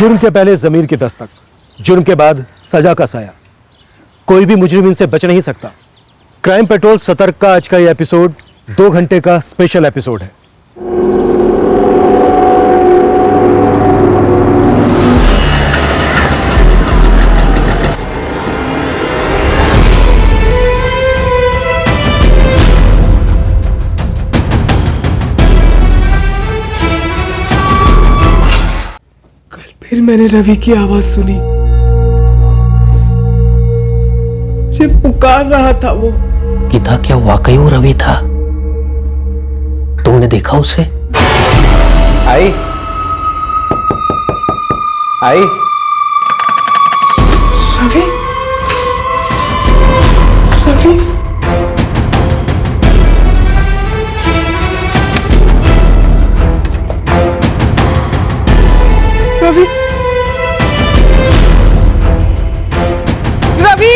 जुर्म के पहले जमीर की दस्तक, जुर्म के बाद सजा का साया। कोई भी मुजरिम इनसे बच नहीं सकता। क्राइम पेट्रोल सतर्क का आज का ये एपिसोड 2 घंटे का स्पेशल एपिसोड है। फिर मैंने रवि की आवाज सुनी। जब पुकार रहा था वो। गीता, क्या वाकई वो रवि था? तुमने देखा उसे? आई आई रवि, रवि, रवि, रवि,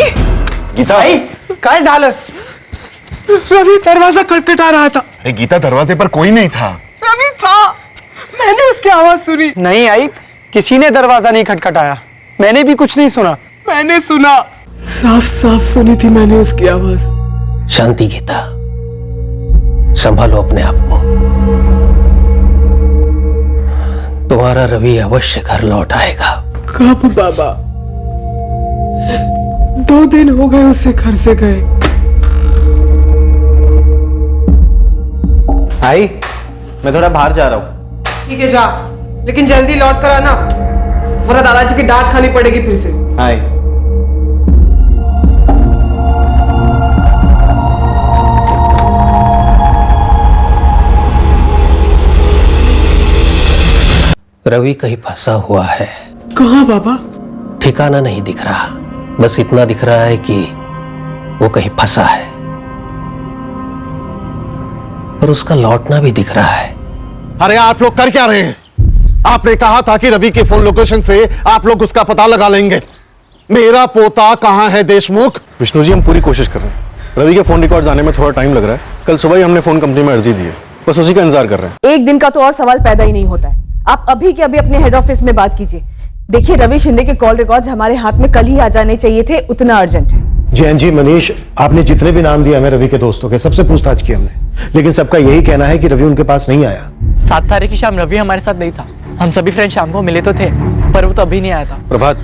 गीता, काय झालं? रवि दरवाजा खटखटा रहा था। गीता, दरवाजे पर कोई नहीं था। रवि था, मैंने उसकी आवाज सुनी। नहीं आई, किसी ने दरवाजा नहीं खटखटाया। मैंने भी कुछ नहीं सुना। मैंने सुना, साफ साफ सुनी थी मैंने उसकी आवाज। शांति गीता, संभालो अपने आप को। तुम्हारा रवि अवश्य घर लौट आएगा। कब बाबा? 2 दिन हो गए उसे घर से गए। आई, मैं थोड़ा बाहर जा रहा हूँ। ठीक है जा, लेकिन जल्दी लौट कर आना, वरना दादाजी की डांट खानी पड़ेगी फिर से। आई। रवि कहीं फंसा हुआ है। कहाँ बाबा? ठिकाना नहीं दिख रहा, बस इतना दिख रहा है कि वो कहीं फंसा है, और उसका लौटना भी दिख रहा है। अरे आप लोग कर क्या रहे हैं? आपने कहा था कि रवि के फोन लोकेशन से आप लोग उसका पता लगा लेंगे। मेरा पोता कहाँ है देशमुख? विष्णु जी, हम पूरी कोशिश कर रहे हैं। रवि के फोन रिकॉर्ड्स आने में थोड़ा टाइम लग रहा है। कल सुबह ही हमने फोन कंपनी में अर्जी दी है, बस उसी का इंतजार कर रहे हैं। एक दिन का तो और सवाल पैदा ही नहीं होता है। आप अभी के अभी अपने हेड ऑफिस में बात कीजिए। देखिए, रवि शिंदे के कॉल रिकॉर्ड्स हमारे हाथ में कल ही आ जाने चाहिए थे, उतना अर्जेंट है। जैन जी, मनीष, आपने जितने भी नाम दिए हमें रवि के दोस्तों के, सबसे पूछताछ की हमने, लेकिन सबका यही कहना है कि रवि उनके पास नहीं आया। 7 तारीख की शाम रवि हमारे साथ नहीं था। हम सभी फ्रेंड शाम को मिले तो थे, पर वो तो अभी नहीं आया था। प्रभात,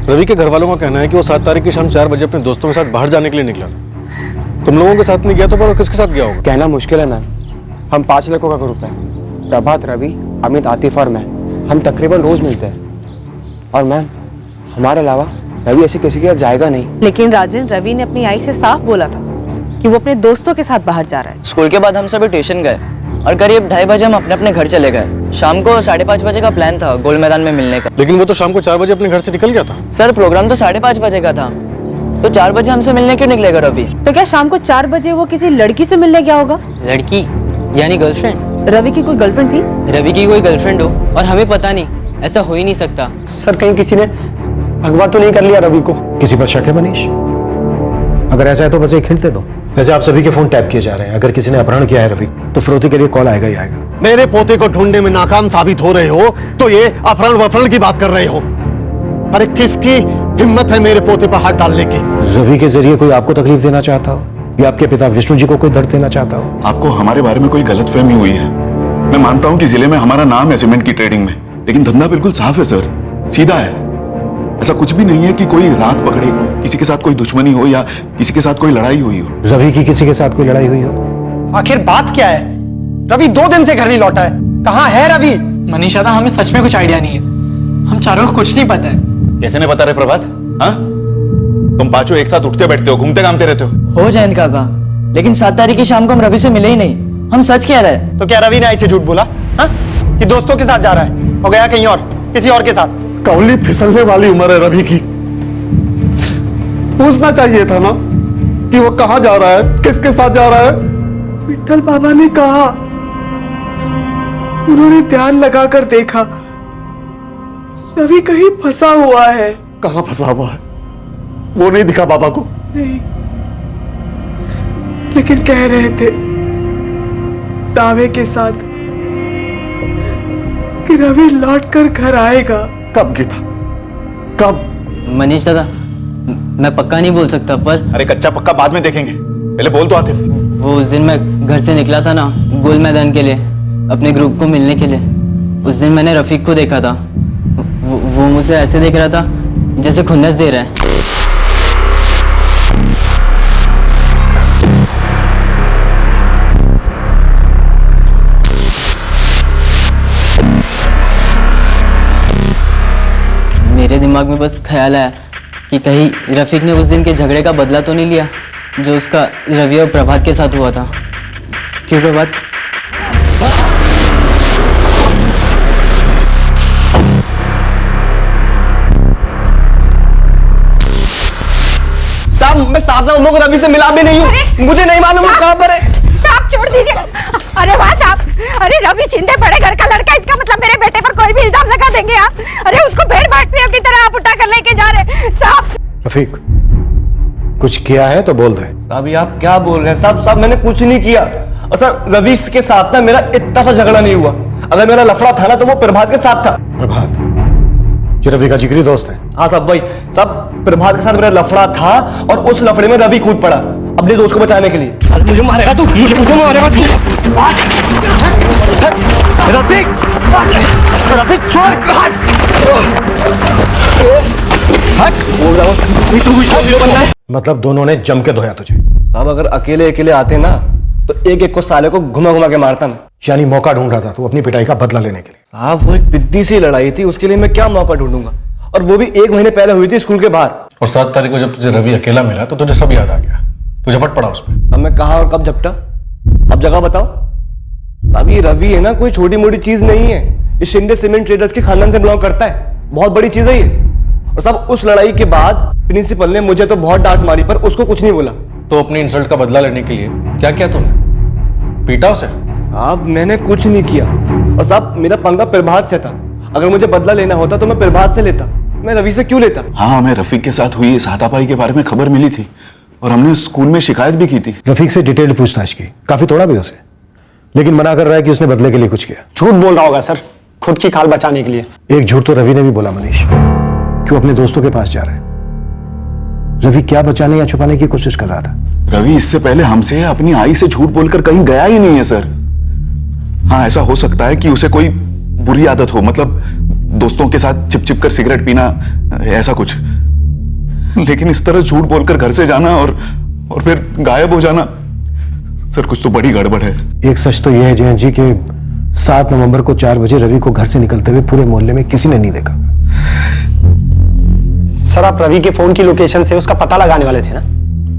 रवि के घर वालों का कहना है कि वो 7 तारीख की शाम 4 बजे अपने दोस्तों के साथ बाहर जाने के लिए निकला था। तुम लोगों के साथ नहीं गया तो पर वो किसके साथ गया होगा? कहना मुश्किल है मैम। हम 5 लड़कों का ग्रुप है, प्रभात, रवि, अमित, आतिफ और मैं। हम तकरीबन रोज मिलते हैं, और मैम हमारे अलावा रवि ऐसे किसी के साथ जाएगा नहीं। लेकिन राजन, रवि ने अपनी आई से साफ बोला था कि वो अपने दोस्तों के साथ बाहर जा रहा है। स्कूल के बाद हम सभी ट्यूशन गए और करीब 2:30 बजे हम अपने अपने घर चले गए। शाम को 5:30 बजे का प्लान था गोल मैदान में मिलने का। लेकिन वो तो शाम को 4 बजे अपने घर से निकल गया था। सर, प्रोग्राम तो 5:30 बजे का था, तो 4 बजे हमसे मिलने क्यों निकलेगा रवि? तो क्या शाम को 4 बजे वो किसी लड़की से मिलने गया होगा? लड़की यानी गर्लफ्रेंड? रवि की कोई गर्लफ्रेंड थी? रवि की कोई गर्लफ्रेंड हो और हमें पता नहीं, ऐसा हो ही नहीं सकता। सर, कहीं किसी ने भगवा तो नहीं कर लिया रवि को? किसी पर शक है मनीष? अगर ऐसा है तो बस एक हिंट दे दो। वैसे आप सभी के फोन टैप किए जा रहे हैं। अगर किसी ने अपहरण किया है रवि, तो फिरौती के लिए कॉल आएगा ही आएगा। मेरे पोते को ढूंढने में नाकाम साबित हो रहे हो तो ये अपहरण वफरण की बात कर रहे हो। अरे किसकी हिम्मत है मेरे पोते पर हाथ डालने की? रवि के जरिए कोई आपको तकलीफ देना चाहता हो, या आपके पिता विष्णु जी को कोई दर्द देना चाहता हो? आपको हमारे बारे में कोई गलतफहमी हुई है। मैं मानता हूं कि जिले में हमारा नाम है सीमेंट की ट्रेडिंग में, लेकिन धंधा बिल्कुल साफ है सर, सीधा है। ऐसा कुछ भी नहीं है कि कोई रात पकड़े, किसी के साथ कोई दुश्मनी हो या किसी के साथ कोई लड़ाई हुई हो। रवि की किसी के साथ कोई लड़ाई हुई हो? आखिर बात क्या है? रवि 2 दिन से घर नहीं लौटा है। कहाँ है रवि? मनीषा था, हमें सच में कुछ आइडिया नहीं है। हम चारों को कुछ नहीं पता है। कैसे नहीं बता रहे प्रभात? हाँ, तुम पांचों एक साथ उठते बैठते हो, घूमते घामते रहते हो जयंत काका, लेकिन 7 तारीख की शाम को हम रवि से मिले ही नहीं। हम सच कह रहे हैं। तो क्या रवि ने ऐसे झूठ बोला हाँ? कि दोस्तों के साथ जा रहा है और गया कहीं और, किसी और के साथ? कौली फिसलने वाली उम्र है रवि की। पूछना चाहिए था ना कि वो कहाँ जा रहा है, किसके साथ जा रहा है। विठल बाबा ने कहा, उन्होंने ध्यान लगाकर देखा, रवि कहीं फंसा हुआ है। कहाँ फंसा हुआ है? वो नहीं दिखा बाबा को? नहीं, लेकिन कह रहे थे दावे के साथ कि रवि लौट कर घर आएगा। कब गीता, कब? मनीष दादा, मैं पक्का नहीं बोल सकता, पर अरे कच्चा पक्का बाद में देखेंगे, पहले बोल तो आतिफ। वो उस दिन मैं घर से निकला था ना गोल मैदान के लिए, अपने ग्रुप को मिलने के लिए। उस दिन मैंने रफीक को देखा था। वो मुझे ऐसे देख रहा था जैसे खुन्नस दे रहा है। मेरे दिमाग में बस ख्याल आया कि कहीं रफीक ने उस दिन के झगड़े का बदला तो नहीं लिया जो उसका रवि और प्रभात के साथ हुआ था। क्यों प्रभात? साहब मैं साहब ना उन लोग रवि से मिला भी नहीं हूँ, मुझे नहीं मालूम वो कहाँ पर है। साहब छोड़ दीजिए। अरे वाह साहब, अरे रवि शिंदे बड़े घर का लड़का, इसका मतलब मेरे बेटे पर कोई भी इल्जाम लगा देंगे आप? अरे उसको भेड़ बांटने की तरह आप उठा कर लेके जा रहे साहब। रफीक, कुछ किया है तो बोल दे। साहब ये आप क्या बोल रहे हैं? साहब मैंने कुछ नहीं किया। और सर रवि के साथ ना मेरा इतना सा झगड़ा नहीं हुआ। अगर मेरा लफड़ा था ना तो वो प्रभात के साथ था। प्रभात जो रवि का जिगरी दोस्त है? हाँ साहब वही। साहब प्रभात के साथ मेरा लफड़ा था और उस लफड़े में रवि कूद पड़ा अपने दोस्त को बचाने के लिए। अरे मुझे मारेगा तू, मुझे मारेगा तू। रफीक, रफीक छोड़। मतलब दोनों ने जम के धोया तुझे? साहब अगर अकेले अकेले आते ना तो एक एक को साले को घुमा घुमा के मारता मैं। यानी मौका ढूंढ रहा था तू अपनी पिटाई का बदला लेने के लिए? साहब वो एक बिद्दी सी लड़ाई थी, उसके लिए मैं क्या मौका ढूंढूंगा, और वो भी 1 महीने पहले हुई थी स्कूल के बाहर। और 7 तारीख को जब तुझे रवि अकेला मिला तो तुझे सब याद आ गया, तू झपट पड़ा उस पर। अब मैं कहाँ और कब झपटा? अब जगह बताओ। साहब ये रवि है ना कोई छोटी मोटी चीज नहीं है, ये शिंदे सीमेंट ट्रेडर्स के खानदान से बिलोंग करता है, बहुत बड़ी चीज है ये। और साहब उस लड़ाई के बाद प्रिंसिपल ने मुझे तो बहुत डांट मारी पर उसको कुछ नहीं बोला। तो अपनी इंसल्ट का बदला लेने के लिए क्या किया तूने? पीटा उसे? साहब मैंने कुछ नहीं किया। और साहब मेरा पंगा प्रभात से था, अगर मुझे बदला लेना होता तो मैं प्रभात से लेता, मैं रवि से क्यों लेता? हाँ, हमें रफीक के साथ हुई इस हाथापाई के बारे में खबर मिली थी और हमने स्कूल में शिकायत भी की थी। रफीक से डिटेल्ड पूछताछ की, काफी तोड़ा भी उसे, लेकिन मना कर रहा है कि उसने बदले के लिए कुछ किया। झूठ बोल रहा होगा सर, खुद की खाल बचाने के लिए। एक झूठ तो रवि ने भी बोला। मनीष क्यों अपने दोस्तों के पास जा रहा है? रवि क्या बचाने या छुपाने की कोशिश कर रहा था? रवि इससे पहले हमसे अपनी आई से झूठ बोलकर कहीं गया ही नहीं है सर। हाँ, ऐसा हो सकता है कि उसे कोई बुरी आदत हो, मतलब दोस्तों के साथ छिप छिप कर सिगरेट पीना, ऐसा कुछ। लेकिन इस तरह झूठ बोलकर घर से जाना और फिर गायब हो जाना, सर कुछ तो बड़ी गड़बड़ है। एक सच तो यह है जयंत जी कि 7 नवंबर को 4 बजे रवि को घर से निकलते हुए पूरे मोहल्ले में किसी ने नहीं देखा। सर आप रवि के फोन की लोकेशन से उसका पता लगाने वाले थे ना,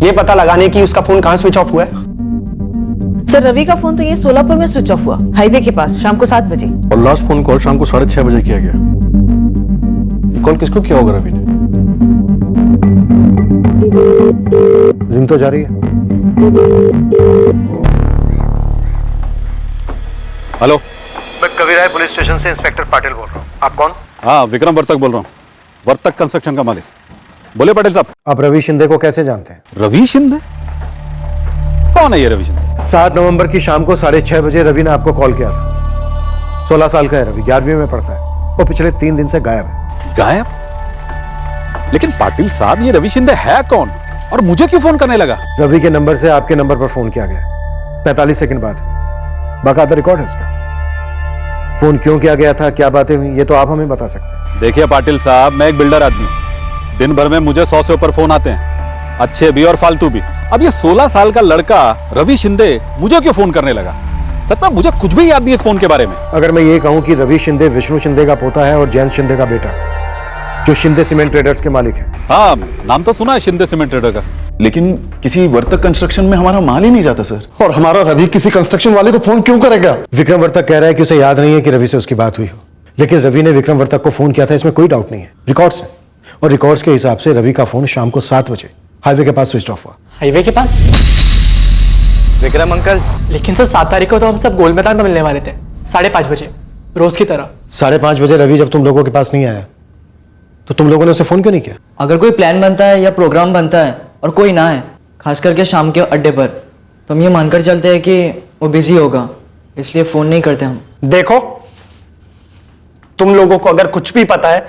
ये पता लगाने की उसका फोन कहां स्विच ऑफ हुआ है? सर रवि का फोन तो ये सोलापुर में स्विच ऑफ हुआ, हाईवे के पास, शाम को 7 बजे। और लास्ट फोन कॉल शाम को 6:30 बजे किया गया। कॉल किसको किया होगा रवि ने? रिंग तो जा रही है। हेलो, मैं कविराय पुलिस स्टेशन से इंस्पेक्टर पाटिल बोल रहा हूँ। आप कौन? हाँ, विक्रम वर्तक बोल रहा हूँ, वर्तक कंस्ट्रक्शन का मालिक। बोले पाटिल साहब। आप रवि शिंदे को कैसे जानते हैं? रवि शिंदे? कौन है ये रवि शिंदे? 7 नवंबर की शाम को 6:30 बजे रवि ने आपको कॉल किया था। 16 साल का है रवि, 11वीं में पढ़ता है, वो पिछले 3 दिन से गायब है। गायब? लेकिन पाटिल साहब ये रवि शिंदे है कौन और मुझे क्यों फोन करने लगा? रवि के नंबर से आपके नंबर पर फोन किया गया, 45 सेकंड बाद, बाकायदा रिकॉर्ड है इसका। फोन क्यों किया गया था, क्या बातें हुई, ये तो आप हमें बता सकते हैं। देखिए पाटिल साहब, मैं एक बिल्डर आदमी हूँ, दिन भर में मुझे 100 से ऊपर फोन आते हैं, अच्छे भी और फालतू भी। अब ये 16 साल का लड़का रवि शिंदे मुझे क्यों फोन करने लगा? सच में मुझे कुछ भी याद नहीं इस फोन के बारे में। अगर मैं ये कहूं कि रवि शिंदे विष्णु शिंदे का पोता है और जयंत शिंदे का बेटा, जो शिंदे सीमेंट ट्रेडर्स के मालिक हैं। हाँ, नाम तो सुना है शिंदे सीमेंट ट्रेडर का, लेकिन किसी वर्तक कंस्ट्रक्शन में हमारा माल ही नहीं जाता सर। और हमारा रवि किसी कंस्ट्रक्शन वाले को फोन क्यों करेगा? विक्रम वर्तक कह रहा है कि उसे याद नहीं है कि रवि से उसकी बात हुई हो, लेकिन रवि ने विक्रम वर्तक को फोन किया था, इसमें कोई डाउट नहीं है। रिकॉर्ड्स हैं, और रिकॉर्ड्स के हिसाब से रवि का फोन शाम को 7 बजे हाईवे के पास स्विच ऑफ हुआ। हाईवे के पास? विक्रम अंकल, लेकिन सर 7 तारीख को तो हम सब गोल मैदान में मिलने वाले थे, 5:30 बजे, रोज की तरह। 5:30 बजे रवि जब तुम लोगों के पास नहीं आया तो तुम लोगों ने उसे फोन क्यों नहीं किया? अगर कोई प्लान बनता है या प्रोग्राम बनता है और कोई ना है, खास करके शाम के अड्डे पर, तो हम ये मानकर चलते हैं कि वो बिजी होगा, इसलिए फ़ोन नहीं करते हम। देखो तुम लोगों को अगर कुछ भी पता है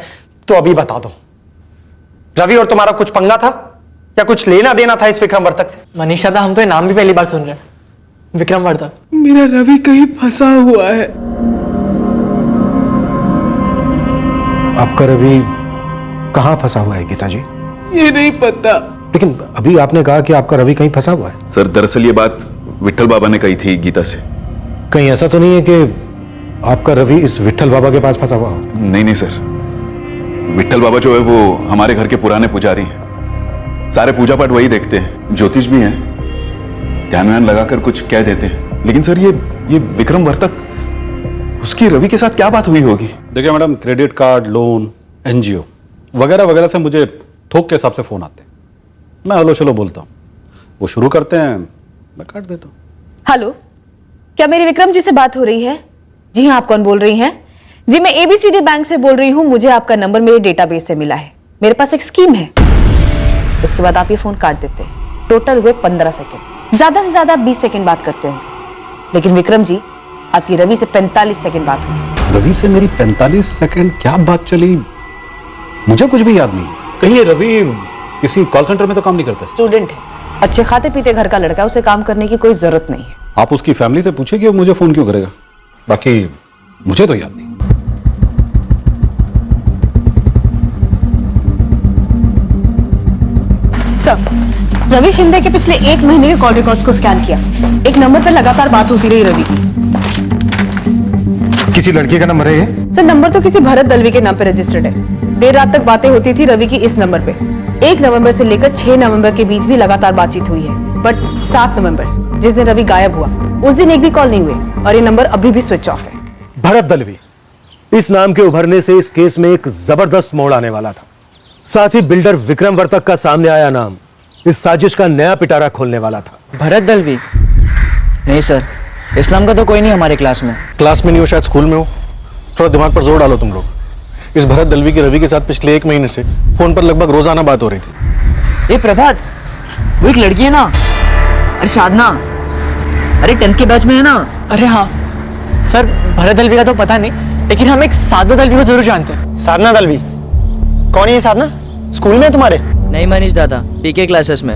तो अभी बता दो, रवि और तुम्हारा कुछ पंगा था या कुछ लेना देना था इस विक्रम वर्तक से? मनीषा दा, हम तो ये नाम भी पहली बार सुन रहे हैं, विक्रम वर्तक। मेरा रवि कहीं फंसा हुआ है। आपका रवि कहाँ फंसा हुआ है गीता जी? ये नहीं पता। लेकिन अभी आपने कहा कि आपका रवि कहीं फंसा हुआ है। सर दरअसल ये बात विट्ठल बाबा ने कही थी गीता से। कहीं ऐसा तो नहीं है कि आपका रवि इस विट्ठल बाबा के पास फंसा हुआ हो? नहीं नहीं सर, विट्ठल बाबा जो है वो हमारे घर के पुराने पुजारी हैं। सारे पूजा पाठ वही देखते हैं, ज्योतिष भी हैं, ध्यान व्यान लगाकर कुछ कह देते हैं। लेकिन सर ये विक्रम वर्तक, उसकी रवि के साथ क्या बात हुई होगी? देखिए madam, credit card, loan, NGO वगैरह वगैरह से मुझे थोक के हिसाब से फोन आते हैं। मैं हलो शलो बोलता हूँ, वो शुरू करते हैं, मैं काट देता हूँ। हेलो, क्या मेरी विक्रम जी से बात हो रही है? जी हाँ, आप कौन बोल रही हैं? जी मैं एबीसीडी बैंक से बोल रही हूँ। मुझे आपका नंबर मेरे डेटाबेस से मिला है। मेरे पास एक स्कीम है। उसके बाद आप ये फोन काट देते हैं। टोटल हुए 15 सेकंड, ज्यादा से ज्यादा 20 सेकंड बात करते होंगे। लेकिन विक्रम जी, आपकी रवि से 45 सेकंड बात हुई। रवि से मेरी 45 सेकंड क्या बात चली, मुझे कुछ भी याद नहीं है। कहीं ये रवि किसी कॉल सेंटर में तो काम नहीं करता? स्टूडेंट है, अच्छे खाते पीते घर का लड़का, उसे काम करने की कोई जरूरत नहीं है। आप उसकी फैमिली से पूछे कि वो मुझे फोन क्यों करेगा, बाकी मुझे तो याद नहीं। सर, रवि शिंदे के पिछले 1 महीने के कॉल रिकॉर्ड्स को स्कैन किया। एक नंबर पर लगातार बात होती रही रवि की। किसी लड़की का नंबर है ये? सर, नंबर तो किसी भरत दलवी के नाम पे रजिस्टर्ड है। देर रात तक बातें होती थी रवि की इस नंबर पे। 1 नवंबर से लेकर 6 नवंबर के बीच भी लगातार बातचीत हुई है। बट 7 नवंबर, जिस दिन रवि गायब हुआ, उस दिन एक भी कॉल नहीं हुई और ये नंबर अभी भी स्विच ऑफ है। भरत दलवी, इस नाम के उभरने से इस केस में एक जबरदस्त मोड़ आने वाला था। साथ ही बिल्डर विक्रम वर्तक का सामने आया नाम इस साजिश का नया पिटारा खोलने वाला था। भरत दलवी? नहीं सर, इस नाम का तो कोई नहीं हमारे क्लास में। क्लास में नहीं हो, शायद स्कूल में हो। थोड़ा दिमाग पर जोर डालो तुम लोग। इस भरत दलवी की रवि के साथ पिछले 1 महीने से फोन पर लगभग रोजाना बात हो रही थी। ये प्रभात, वो एक लड़की है ना, अरे साधना, अरे 10th के बैच में है ना। अरे हाँ सर, भरत दलवी का तो पता नहीं, लेकिन हम एक साधना दलवी को जरूर जानते हैं। साधना दलवी? कौन है ये साधना? स्कूल में है तुम्हारे? नहीं मनीष दादा, पीके क्लासेस में,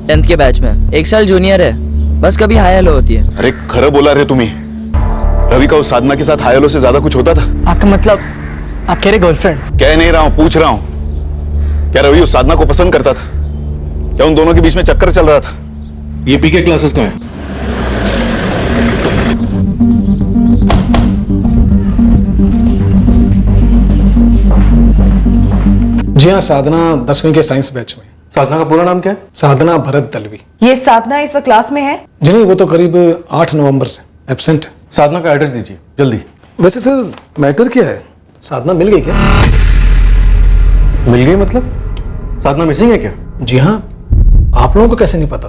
10th के बैच में, 1 साल जूनियर है, बस कभी हाई हेलो होती है। अरे खरा बोला रे तुम्ही, रवि का उस साधना के साथ हाई हेलो से ज्यादा कुछ होता था? आपका मतलब आप कह रहे गर्लफ्रेंड? कह नहीं रहा हूं, पूछ रहा हूं। क्या रवि उस साधना को पसंद करता था? क्या उन दोनों के बीच में चक्कर चल रहा था? ये पीके क्लासेस का है। जी हाँ, साधना 10वीं के साइंस बैच में। साधना का पूरा नाम क्या है? साधना भरत दलवी। ये साधना इस वक्त क्लास में है? जी नहीं, वो तो करीब 8 नवंबर से एब्सेंट है। साधना का एड्रेस दीजिए जल्दी। वैसे सर, मैटर क्या है? साधना मिल गई क्या? मिल गई मतलब? साधना मिसिंग है क्या? जी हाँ, आप लोगों को कैसे नहीं पता?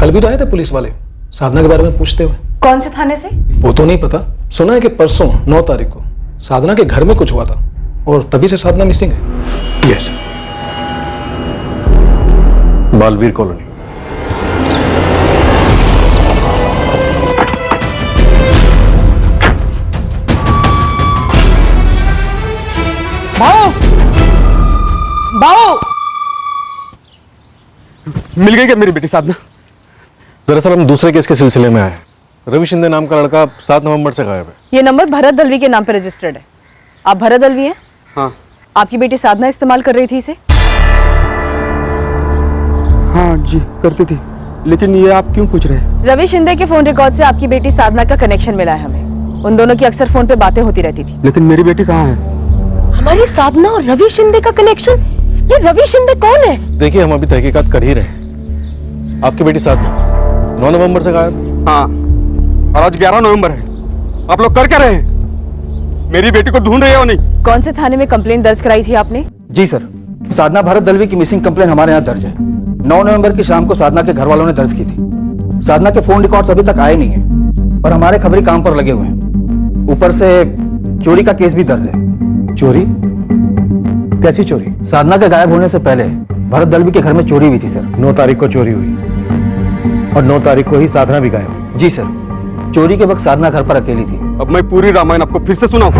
कल भी तो आए थे पुलिस वाले साधना के बारे में पूछते हुए। कौन से थाने से? वो तो नहीं पता, सुना है कि परसों 9 तारीख को साधना के घर में कुछ हुआ था और तभी से साधना मिसिंग है। Yes, Baalveer colony. बाओ, मिल गई क्या मेरी बेटी साधना? दरअसल हम दूसरे केस के सिलसिले में आए। रवि शिंदे नाम का लड़का 7 नवंबर से गायब है। ये नंबर भरत दलवी के नाम पे रजिस्टर्ड है। आप भरत दलवी हैं? हाँ। आपकी बेटी साधना इस्तेमाल कर रही थी इसे? हाँ जी, करती थी। लेकिन ये आप क्यों पूछ रहे हैं? रवि शिंदे के फोन रिकॉर्ड से आपकी बेटी साधना का कनेक्शन मिला है हमें। उन दोनों की अक्सर फोन पे बातें होती रहती थी। लेकिन मेरी बेटी कहाँ है? हमारी साधना और रवि शिंदे का कनेक्शन? ये रवि शिंदे कौन है? देखिए, हम अभी तहकीकात कर ही रहे हैं। आपकी बेटी साधना 9 नवंबर से गायब। हाँ, और आज 11 नवंबर है। आप लोग कर क्या रहे हैं? मेरी बेटी को ढूंढ रहे हो नहीं? कौन से थाने में कंप्लेंट दर्ज कराई थी आपने? जी सर, साधना भरत दलवी की मिसिंग कंप्लेन हमारे यहाँ दर्ज है। 9 नवंबर की शाम को साधना के घर वालों ने दर्ज की थी। साधना के फोन रिकॉर्ड्स अभी तक आए नहीं है और हमारे खबरी काम पर लगे हुए हैं। ऊपर से चोरी का केस भी दर्ज है। चोरी? कैसी चोरी? साधना के गायब होने से पहले भरत दलवी के घर में चोरी हुई थी सर। 9 तारीख को चोरी हुई और 9 तारीख को ही साधना भी गायब। जी सर, चोरी के वक्त साधना घर पर अकेली थी। अब मैं पूरी रामायण आपको फिर से सुनाऊं?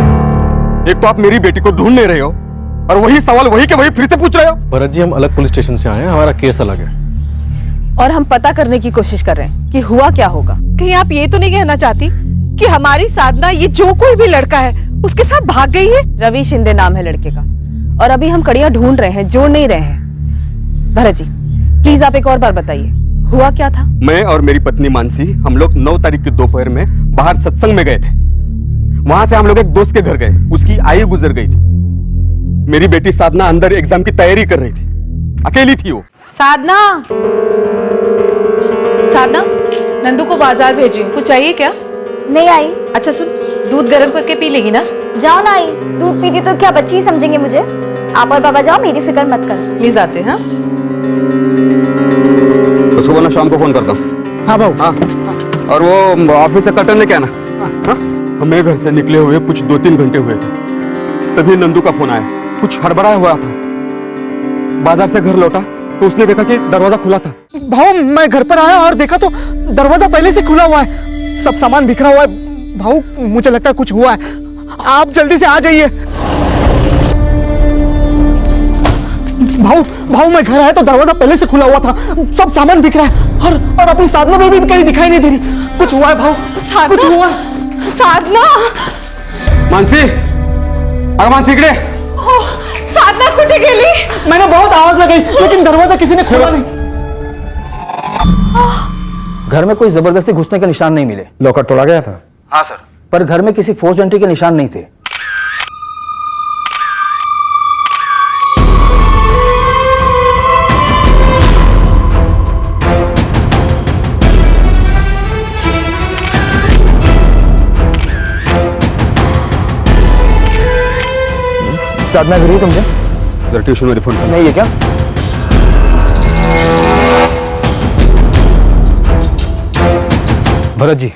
एक तो आप मेरी बेटी को ढूंढ नहीं रहे हो और वही सवाल वही के वही फिर से पूछ रहे हो। भरत जी, हम अलग पुलिस स्टेशन से आए हैं, हमारा केस अलग है और हम पता करने की कोशिश कर रहे हैं कि हुआ क्या होगा। कहीं आप ये तो नहीं कहना चाहती कि हमारी साधना ये जो कोई भी लड़का है उसके साथ भाग गई है? रवि शिंदे नाम है लड़के का और अभी हम कड़ियां ढूंढ रहे हैं, जोड़ नहीं रहे हैं। भरत जी प्लीज आप एक और बार बताइए, हुआ क्या था? मैं और मेरी पत्नी मानसी हम लोग 9 तारीख की दोपहर में बाहर सत्संग में गए थे। वहां से हम लोग एक दोस्त के घर गए, उसकी आयु गुजर गई थी। मेरी बेटी साधना अंदर एग्जाम की तैयारी कर रही थी, अकेली थी वो। साधना, साधना, नंदू को बाजार भेजी हूँ, कुछ चाहिए क्या? नहीं आई। अच्छा सुन, दूध गर्म करके पी लेगी ना? जाओ ना आई, दूध पीती तो क्या बच्ची समझेंगे मुझे? आप और बाबा जाओ, मेरी फिक्र मत करो। ले जाते हैं। उसको बोलना शाम को फोन करता हूँ। हाँ बाबू। हाँ, और वो ऑफिस से कर्टन लेके आना। हाँ? हमें घर से निकले हुए कुछ 2-3 घंटे हुए थे, तभी नंदू का फोन आया। कुछ हड़बड़ाया हुआ था। बाजार से घर लौटा तो उसने देखा कि दरवाजा खुला था। भाऊ मैं घर पर आया और देखा तो दरवाजा पहले से खुला हुआ है, सब सामान बिखरा हुआ है। भाऊ मुझे लगता है कुछ हुआ है, आप जल्दी से आ जाइए। भाऊ मैं घर आया तो दरवाजा पहले से खुला हुआ था, सब सामान बिखरा है और अपनी साधना में भी कहीं दिखाई नहीं दे रही। कुछ हुआ है भाऊ, कुछ हुआ है। साधना, मानसी, अरे मानसी इकडे। साधना कुठे गेली? मैंने बहुत आवाज लगाई लेकिन दरवाजा किसी ने खोला नहीं। घर में कोई जबरदस्ती घुसने के निशान नहीं मिले। लॉकर तोड़ा गया था? हाँ सर। पर घर में किसी फोर्स एंट्री के निशान नहीं थे। साधना घर ही तुमसे? जरा ट्यूशन मध्ये फोन कर। नहीं है क्या? भरत जी,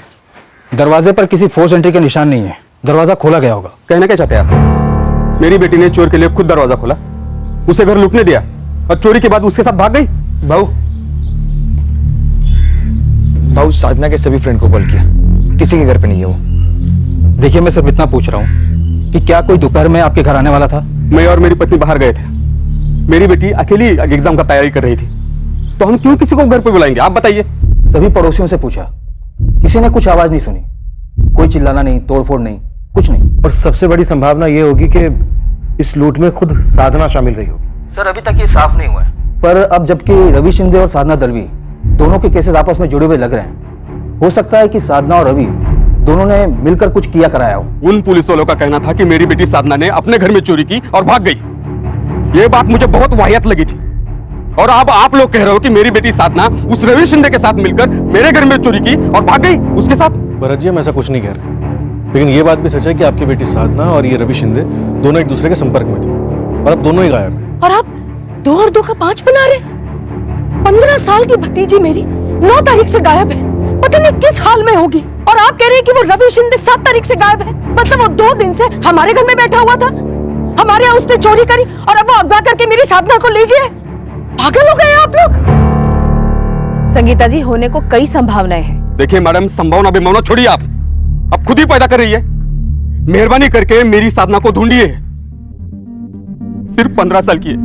दरवाजे पर किसी फोर्स एंट्री के निशान नहीं है, दरवाजा खोला गया होगा। कहना क्या चाहते हैं आप? मेरी बेटी ने चोर के लिए खुद दरवाजा खोला, उसे घर लूटने दिया और चोरी के बाद उसके साथ भाग गई। भाऊ साधना के सभी फ्रेंड को कॉल किया, किसी के घर पे नहीं है वो। देखिए मैं सिर्फ इतना पूछ रहा हूँ कि क्या कोई दोपहर में आपके घर आने वाला था? मैं और मेरी पत्नी बाहर गए थे, मेरी बेटी अकेली एग्जाम का तैयारी कर रही थी, तो हम क्यों किसी को घर पे बुलाएंगे? आप बताइए। सभी पड़ोसियों से पूछा, किसी ने कुछ आवाज नहीं सुनी, कोई चिल्लाना नहीं, तोड़फोड़ नहीं, कुछ नहीं। और सबसे बड़ी संभावना यह होगी कि इस लूट में खुद साधना शामिल रही होगी। सर अभी तक ये साफ नहीं हुआ है, पर अब जबकि रवि शिंदे और साधना दलवी दोनों के केसेस आपस में जुड़े हुए लग रहे हैं, हो सकता है कि साधना और रवि दोनों ने मिलकर कुछ किया कराया हो। उन पुलिस वालों का कहना था कि मेरी बेटी साधना ने अपने घर में चोरी की और भाग गई। ये बात मुझे बहुत वाहियात लगी थी, और अब आप लोग कह रहे हो कि मेरी बेटी साधना उस रवि शिंदे के साथ मिलकर मेरे घर में चोरी की और भाग गई उसके साथ। भरत जी, हम ऐसा कुछ नहीं कह रहे, लेकिन ये बात भी सच है कि आपकी बेटी साधना और ये रवि शिंदे दोनों एक दूसरे के संपर्क में थे और अब दोनों ही गायब हैं। और आप 2 और 2 का 5 बना रहे? 15 साल की भतीजी मेरी 9 तारीख से गायब है, पता नहीं किस हाल में होगी। और आप कह रहे हैं कि वो रवि शिंदे 7 तारीख से गायब है? मतलब वो 2 दिन से हमारे घर में बैठा हुआ था, हमारे यहाँ उसने चोरी करी और अब वो अगवा करके मेरी साधना को ले गए। पागल हो गए आप लोग। संगीता जी, होने को कई संभावनाएं हैं। देखिए मैडम, संभावना बेमावना छोड़िए, आप अब खुद ही पैदा कर रही है। मेहरबानी करके मेरी साधना को ढूंढिए, सिर्फ 15 साल की है।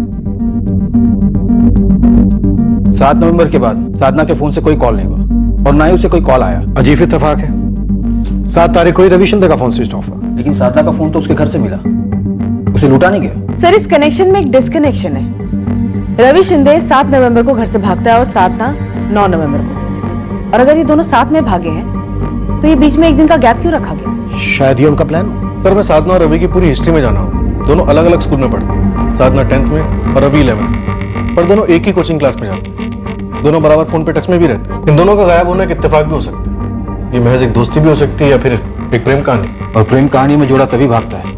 7 नवंबर के बाद साधना के फोन से कोई कॉल नहीं हुआ और ना ही उसे कोई कॉल आया। अजीब इत्तेफाक है, 7 तारीख को ही रवि शिंदे का फोन स्विच ऑफ हुआ। लेकिन साधना का फोन तो उसके घर से मिला, उसे लूटा नहीं गया। सर इस कनेक्शन में एक डिस्कनेक्शन है। रवि शिंदे 7 नवंबर को घर से भागता है और साधना 9 नवंबर को, और अगर ये दोनों साथ में भागे हैं तो ये बीच में एक दिन का गैप क्यों रखा गया? शायद ये उनका प्लान हो। सर मैं साधना और रवि की पूरी हिस्ट्री में जाना हूँ। दोनों अलग अलग स्कूल में पढ़ते हैं, साधना 10th में और रवि 11th, पर दोनों एक ही कोचिंग क्लास में जाते हैं। दोनों बराबर फोन पे टच में भी रहते हैं। इन दोनों का गायब होना एक इत्तेफाक भी हो सकता है, ये महज एक दोस्ती भी हो सकती है या फिर एक प्रेम कहानी। और प्रेम कहानी में जोड़ा तभी भागता है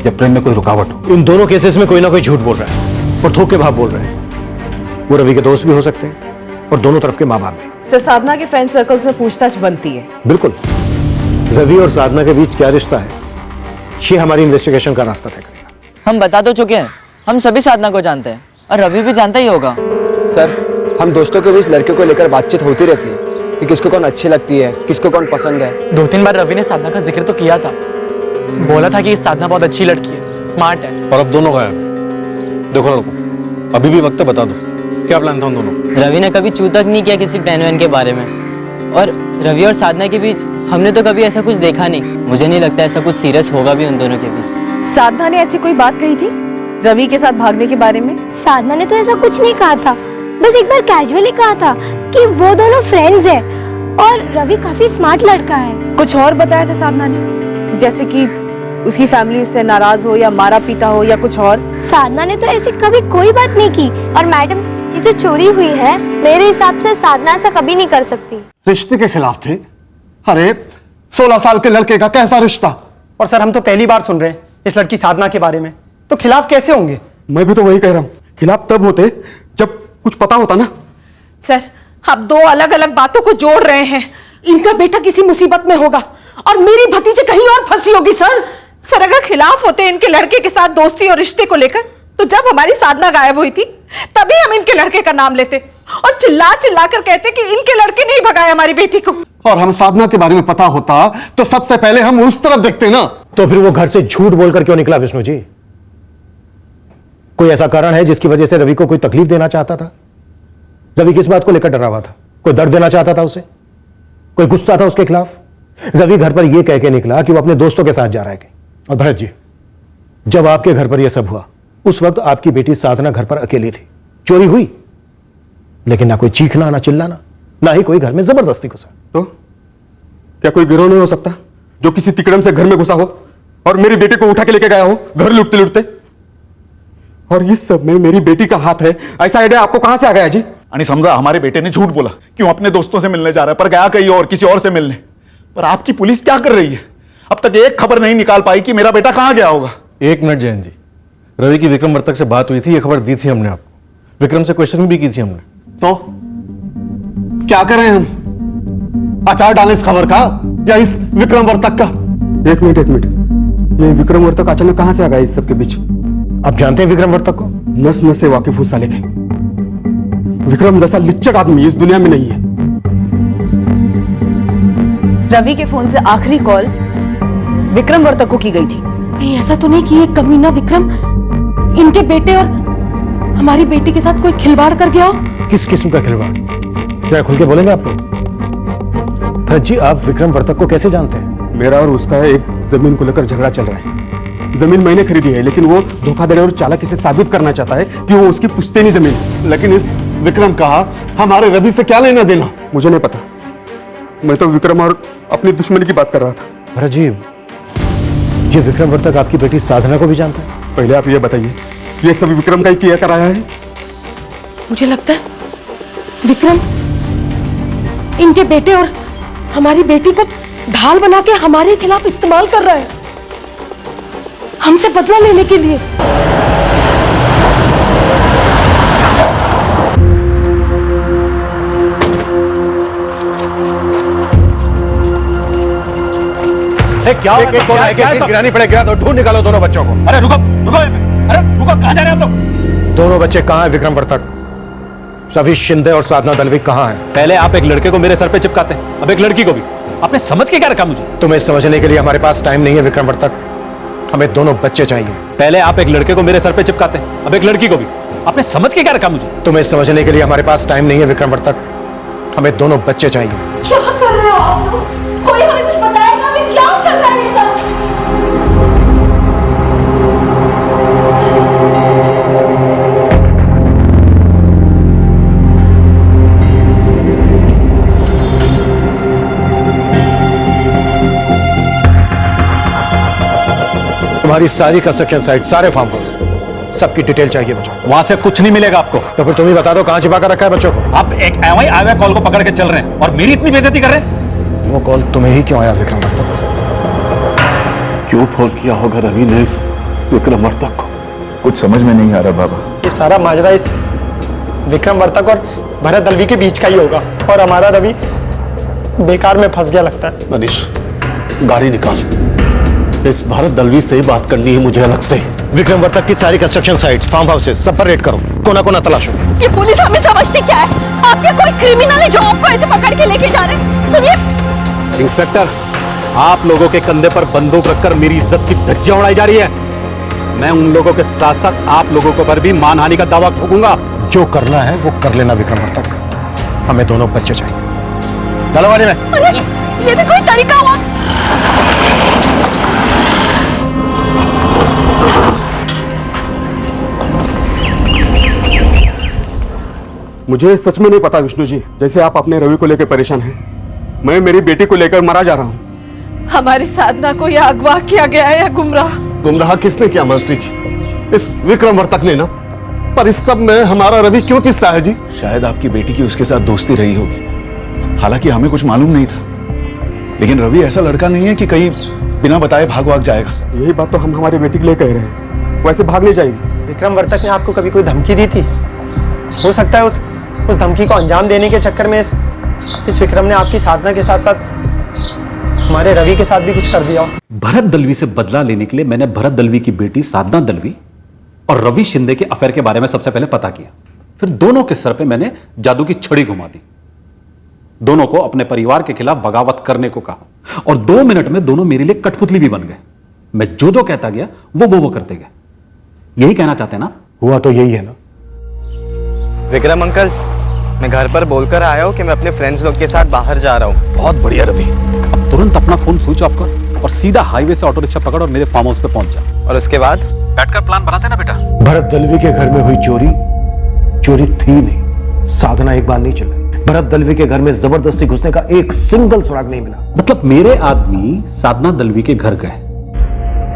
जब प्रेम में कोई रुकावट हो। इन दोनों केसेस में कोई ना कोई झूठ बोल रहा है और थोक के भाव बोल रहे हैं। वो रवि के दोस्त भी हो सकते हैं और दोनों तरफ के माँ बाप भी। सर साधना के फ्रेंड सर्कल्स में पूछताछ बनती है। बिल्कुल, रवि और साधना के बीच क्या रिश्ता है, ये हमारी इन्वेस्टिगेशन का रास्ता तय करेगा। हम बता तो चुके हैं, हम सभी साधना को जानते हैं और रवि भी जानता ही होगा। सर हम दोस्तों के बीच लड़कियों को लेकर बातचीत होती रहती है कि किसको कौन अच्छी लगती है, किसको कौन पसंद है। 2-3 बार रवि ने साधना का जिक्र तो किया था, बोला था कि साधना बहुत अच्छी लड़की है, स्मार्ट है। और अब दोनों गायब हैं। देखो लड़को, अभी भी वक्त है, बता दो क्या प्लान था उन दोनों? रवि ने कभी चू तक नहीं किया किसी प्लान वैन के बारे में, और रवि और साधना के बीच हमने तो कभी ऐसा कुछ देखा नहीं। मुझे नहीं लगता ऐसा कुछ सीरियस होगा भी उन दोनों के बीच। साधना ने ऐसी कोई बात कही थी रवि के साथ भागने के बारे में? साधना ने तो ऐसा कुछ नहीं कहा था, बस एक बार कैजुअली कहा था कि वो दोनों फ्रेंड्स हैं और रवि काफी स्मार्ट लड़का है। कुछ और बताया था साधना ने, जैसे कि उसकी फैमिली उससे नाराज हो या मारा पीटा हो या कुछ और? साधना ने तो ऐसी कभी कोई बात नहीं की। और मैडम, ये जो चोरी हुई है, मेरे हिसाब से साधना ऐसा कभी नहीं कर सकती। रिश्ते के खिलाफ थे? अरे 16 साल के लड़के का कैसा रिश्ता? और सर हम तो पहली बार सुन रहे हैं इस लड़की साधना के बारे में, तो खिलाफ कैसे होंगे? मैं भी तो वही कह रहा हूँ, खिलाफ तब होते जब कुछ पता होता ना। सर, आप दो अलग अलग बातों को जोड़ रहे हैं। इनका बेटा किसी मुसीबत में होगा और मेरी भतीजी कहीं और फंसी होगी। सर अगर खिलाफ होते इनके लड़के के साथ दोस्ती और रिश्ते को लेकर, तो जब हमारी साधना गायब हुई थी तभी हम इनके लड़के का नाम लेते और चिल्ला चिल्ला कर कहते कि इनके लड़के नहीं भगाए हमारी बेटी को। और हम साधना के बारे में पता होता तो सबसे पहले हम उस तरफ देखते ना। तो फिर वो घर से झूठ बोलकर क्यों निकला विष्णु जी? कोई ऐसा कारण है जिसकी वजह से रवि को कोई तकलीफ देना चाहता था? रवि किस बात को लेकर डरा हुआ था? कोई दर्द देना चाहता था उसे? कोई गुस्सा था उसके खिलाफ? रवि घर पर यह कह के निकला कि वो अपने दोस्तों के साथ जा रहा है। और भरत जी, जब आपके घर पर यह सब हुआ उस वक्त आपकी बेटी साधना घर पर अकेली थी, चोरी हुई, लेकिन ना कोई चीखना, ना चिल्लाना, ना ही कोई घर में जबरदस्ती घुसा। तो क्या कोई गिरोह नहीं हो सकता जो किसी तिकड़म से घर में घुसा हो और मेरी बेटी को उठा के लेके गया हो घर लुटते लुटते? और इस सब में मेरी बेटी का हाथ है, ऐसा आइडिया आपको कहां से आ गया जी? आणि समझा हमारे बेटे ने झूठ बोला, क्यों अपने दोस्तों से मिलने जा रहा है, पर गया कहीं और, किसी और से मिलने। पर आपकी पुलिस क्या कर रही है? अब तक एक खबर नहीं निकाल पाई कि मेरा बेटा कहां गया होगा। एक मिनट जयंत जी, रवि की विक्रम वर्तक से बात हुई थी, ये खबर दी थी हमने आपको, विक्रम से क्वेश्चन भी की थी हमने। तो क्या करें हम? अचार डालें इस खबर का या इस विक्रम वर्तक का? एक मिनट, ये विक्रम वर्तक अचानक कहां से आ गया इस सबके बीच? आप जानते हैं विक्रम वर्तक को? नस नस से वाकिफ हूं साले के। विक्रम जैसा लिच्चक आदमी इस दुनिया में नहीं है। रवि के फोन से आखिरी कॉल विक्रम वर्तक को की गई थी। कहीं ऐसा तो नहीं कि ये कमीना विक्रम इनके बेटे और हमारी बेटी के साथ कोई खिलवाड़ कर गया हो? किस किस्म का खिलवाड़? जरा खुल के बोलेंगे आप लोग? भरत जी, आप विक्रम वर्तक को कैसे जानते हैं? मेरा और उसका एक जमीन को लेकर झगड़ा चल रहा है। जमीन मैंने खरीदी है, लेकिन वो धोखाधड़ी और चालाकी से साबित करना चाहता है कि वो उसकी पुश्तैनी जमीन है। लेकिन इस विक्रम का हमारे रवि से क्या लेना देना? मुझे नहीं पता, मैं तो विक्रम और अपनी दुश्मनी की बात कर रहा था। भरत जी, ये विक्रम वर्तक आपकी बेटी साधना को भी जानता है? पहले आप ये बताइए, ये सब विक्रम का ही किया कराया है? मुझे लगता है विक्रम इनके बेटे और हमारी बेटी को ढाल बना के हमारे खिलाफ इस्तेमाल कर रहा है, हमसे बदला लेने के लिए। क्या गिरानी पड़े, गिरा दो, ढूंढ निकालो दोनों बच्चों को। अरे रुको, अरे रुको, कहां जा रहे हैं आप लोग? दोनों बच्चे कहां हैं विक्रम वर्तक? रवि शिंदे और साधना दलवी कहां हैं? पहले आप एक लड़के को मेरे सर पे चिपकाते हैं, अब एक लड़की को भी। आपने समझ के क्या रखा मुझे? तुम्हें समझने के लिए हमारे पास टाइम नहीं है विक्रम वर्तक, हमें दोनों बच्चे चाहिए। पहले आप एक लड़के को मेरे सर पे चिपकाते हैं, अब एक लड़की को भी। आपने समझ के क्या रखा मुझे? तुम्हें समझने के लिए हमारे पास टाइम नहीं है विक्रम वर्तक, हमें दोनों बच्चे चाहिए। क्या कर रहे हो आप? कोई हमें कुछ बताएगा कि क्या चल रहा है ये सब? तुम्हारी सारी कंस्ट्रक्शन साइट, सारे फार्म हाउस, सबकी डिटेल चाहिए बच्चों। वहां से कुछ नहीं मिलेगा आपको। तो फिर तुम ही बता दो कहां छिपा कर रखा है बच्चों को? आप एक आया कॉल को पकड़ के चल रहे हैं और मेरी इतनी बेइज्जती कर रहे हैं। वो कॉल तुम्हें ही क्यों आया विक्रम वर्तक? क्यों फोन किया होगा रवि ने इस विक्रम वर्तक को? कुछ समझ में नहीं आ रहा बाबा। ये सारा माजरा इस विक्रम वर्तक और भरत दलवी के बीच का ही होगा, और हमारा रवि बेकार में फंस गया लगता है। मनीष, गाड़ी निकाल, इस भारत दलवी से ही बात करनी है मुझे अलग से। विक्रम वर्तक की सारी कंस्ट्रक्शन साइट, फार्म हाउसेस, सब पर रेड करो, कोना कोना तलाशो। ये पुलिस हमें समझती क्या है? आप क्या कोई क्रिमिनल है जो आपको ऐसे पकड़ के लेके जा रहे हैं? सुनिए इंस्पेक्टर, आप लोगों के कंधे पर बंदूक रखकर मेरी इज्जत की धज्जियां उड़ाई जा रही है। मैं उन लोगों के साथ साथ आप लोगों को पर भी मानहानि का दावा ठोकूंगा। जो करना है वो कर लेना विक्रम वर्तक, हमें दोनों बच्चे चाहिए। डालो गाड़ी में। अरे ये भी कोई तरीका हुआ? मुझे सच में नहीं पता विष्णु जी, जैसे आप अपने रवि को लेकर परेशान हैं, मैं मेरी बेटी को लेकर मरा जा रहा हूँ। हमारी साधना को या अगवा किया गया है या गुमराह। गुमराह किसने किया मानसी जी? इस विक्रम वर्तक ने ना। पर इस सब में हमारा रवि क्यों किस्सा है जी? शायद आपकी बेटी की उसके साथ दोस्ती रही होगी, हालांकि हमें कुछ मालूम नहीं था। लेकिन रवि ऐसा लड़का नहीं है कि कहीं बिना बताए भाग भाग जाएगा। यही बात तो हम हमारी बेटी के लिए कह रहे हैं, वैसे भाग नहीं जाएगी। विक्रम वर्तक ने आपको कभी कोई धमकी दी थी? हो सकता है उस धमकी को अंजाम देने के चक्कर में इस विक्रम ने आपकी साधना के साथ साथ हमारे रवि के साथ भी कुछ कर दिया हो। भरत दलवी से बदला लेने के लिए मैंने भरत दलवी की बेटी साधना दलवी और रवि शिंदे के अफेयर के बारे में सबसे पहले पता किया। फिर दोनों के सर पे मैंने जादू की छड़ी घुमा दी। दोनों को अपने परिवार के खिलाफ बगावत करने को कहा और 2 मिनट में दोनों मेरे लिए कठपुतली भी बन गए। मैं जो कहता गया वो करते गए। यही कहना चाहते हैं ना? हुआ तो यही है ना। विक्रम अंकल, मैं घर पर बोलकर आया हूँ कि मैं अपने फ्रेंड्स लोग के साथ बाहर जा रहा हूँ। बहुत बढ़िया रवि, अब तुरंत अपना फोन स्विच ऑफ कर और सीधा हाईवे से ऑटो रिक्शा पकड़ और मेरे फार्म हाउस पे पहुंच जा। और उसके बाद बैठकर प्लान बनाते ना बेटा। भरत दलवी के घर में हुई चोरी थी नहीं। साधना एक बार नहीं चल रही। भरत दलवी के घर में जबरदस्ती घुसने का एक सिंगल सुराग नहीं मिला। मतलब मेरे आदमी साधना दलवी के घर गए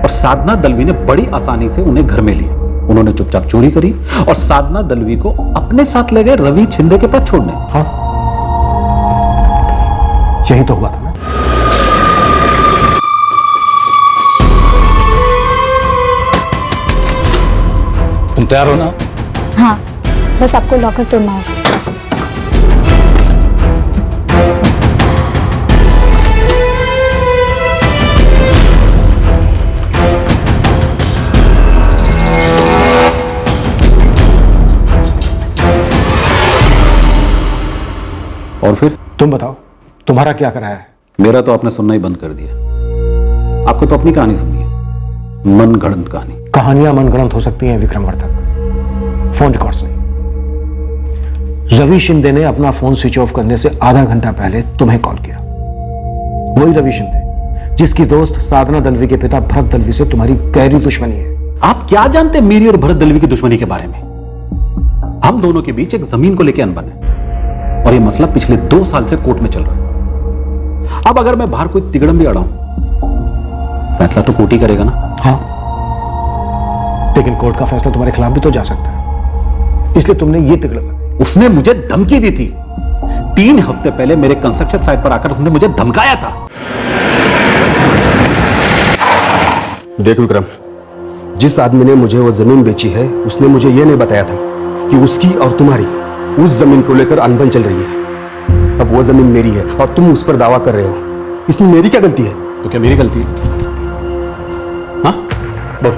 और साधना दलवी ने बड़ी आसानी से उन्हें घर में लिया। उन्होंने चुपचाप चोरी करी और साधना दलवी को अपने साथ ले गए रवि शिंदे के पास छोड़ने। हाँ, यही तो हुआ था ना। तुम तैयार हो ना? हाँ, बस आपको लॉकर तोड़ना होगा। और फिर तुम बताओ, तुम्हारा क्या कराया है? मेरा तो आपने सुनना ही बंद कर दिया। आपको तो अपनी कहानी सुननी है, मनगढ़ंत कहानी। कहानियां मनगढ़ंत हो सकती हैं विक्रम वर्तक, फोन रिकॉर्ड्स नहीं। रवि शिंदे ने अपना फोन स्विच ऑफ करने से आधा घंटा पहले तुम्हें कॉल किया। वही रवि शिंदे जिसकी दोस्त साधना दलवी के पिता भरत दलवी से तुम्हारी गहरी दुश्मनी है। आप क्या जानते मेरी और भरत दलवी की दुश्मनी के बारे में? हम दोनों के बीच एक जमीन को लेकर अनबन है और यह मसला पिछले 2 साल से कोर्ट में चल रहा है। अब अगर मैं बाहर कोई तिगड़म भी अड़ाऊं, फैसला तो कोर्ट ही करेगा ना। हाँ, लेकिन कोर्ट का फैसला तुम्हारे खिलाफ भी तो जा सकता है, इसलिए तुमने ये तिगड़म लगाई। उसने मुझे धमकी दी थी। 3 हफ्ते पहले मेरे कंस्ट्रक्शन साइट पर आकर उसने मुझे धमकाया था। देख विक्रम, जिस आदमी ने मुझे वो जमीन बेची है उसने मुझे ये नहीं बताया था कि उसकी और तुम्हारी उस जमीन को लेकर अनबन चल रही है। अब वो जमीन मेरी है और तुम उस पर दावा कर रहे हो, इसमें मेरी क्या गलती है? तो क्या मेरी गलती है? हाँ बोल,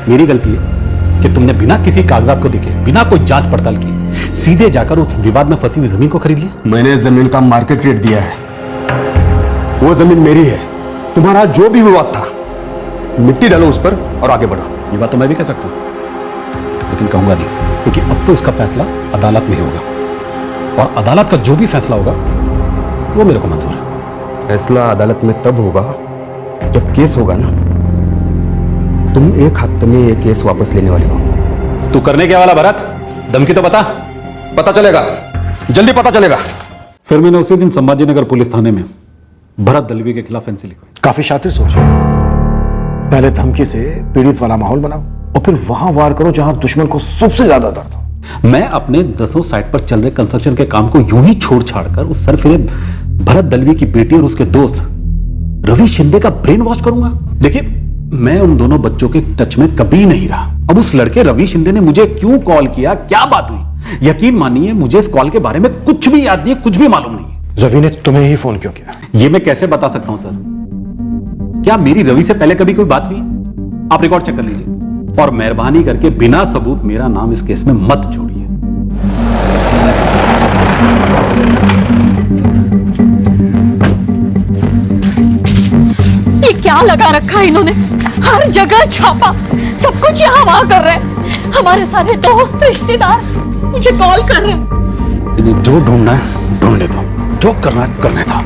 मेरी गलती है कि तुमने बिना किसी कागजात को देखे, बिना कोई जांच पड़ताल की सीधे जाकर उस विवाद में फंसी हुई जमीन को खरीद लिया? मैंने जमीन का मार्केट रेट दिया है, वो जमीन मेरी है। तुम्हारा जो भी विवाद था मिट्टी डालो उस पर और आगे बढ़ो। ये बात तो मैं भी कह सकता हूं, लेकिन कहूंगा नहीं, क्योंकि अब तो इसका फैसला अदालत में ही होगा और अदालत का जो भी फैसला होगा वो मेरे को मंजूर है। फैसला अदालत में तब होगा जब केस होगा ना। तुम 1 हफ्ते में ये केस वापस लेने वाले हो। तू करने क्या वाला भरत? धमकी तो बता। पता चलेगा, जल्दी पता चलेगा। फिर मैंने उसी दिन संभाजीनगर पुलिस थाने में भरत दलवी के खिलाफ एनसी लिखवाई। काफी शातिर सोच। पहले धमकी से पीड़ित वाला माहौल बनाओ और फिर वहां वार करो जहां दुश्मन को सबसे ज्यादा दर्द हो। मैं अपने 10 साइट पर चल रहे कंस्ट्रक्शन के काम को यूं ही छोड़ छाड़ कर उस सरफिरे भरत दलवी की बेटी और उसके दोस्त रवि शिंदे का ब्रेन वॉश करूंगा? देखिए, मैं उन दोनों बच्चों के टच में कभी नहीं रहा। अब उस लड़के रवि शिंदे ने मुझे क्यों कॉल किया, क्या बात हुई, यकीन मानिए मुझे इस कॉल के बारे में कुछ भी याद नहीं है, कुछ भी मालूम नहीं है। रवि ने तुम्हें ही फोन क्यों किया? ये मैं कैसे बता सकता हूं सर? क्या मेरी रवि से पहले कभी कोई बात हुई? आप रिकॉर्ड चेक कर लीजिए और मेहरबानी करके बिना सबूत मेरा नाम इस केस में मत छोड़िए। ये क्या लगा रखा है इन्होंने? हर जगह छापा, सब कुछ यहाँ वहाँ कर रहे हैं। हमारे सारे दोस्त रिश्तेदार मुझे कॉल कर रहे हैं। इन्हें जो ढूंढना है ढूंढने दो, जो करना है करने दो।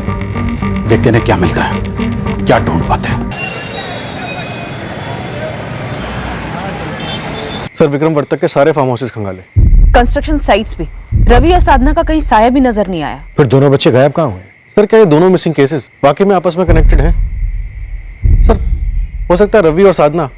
देखते हैं क्या मिलता है, क्या ढूंढ पाते हैं। सर विक्रम वर्तक के सारे फार्म हाउसेस खंगाले, कंस्ट्रक्शन साइट्स भी। रवि और साधना का कहीं साया भी नजर नहीं आया। फिर दोनों बच्चे गायब कहाँ हुए? सर क्या ये दोनों मिसिंग केसेस वाकई में आपस में कनेक्टेड हैं? सर हो सकता है रवि और साधना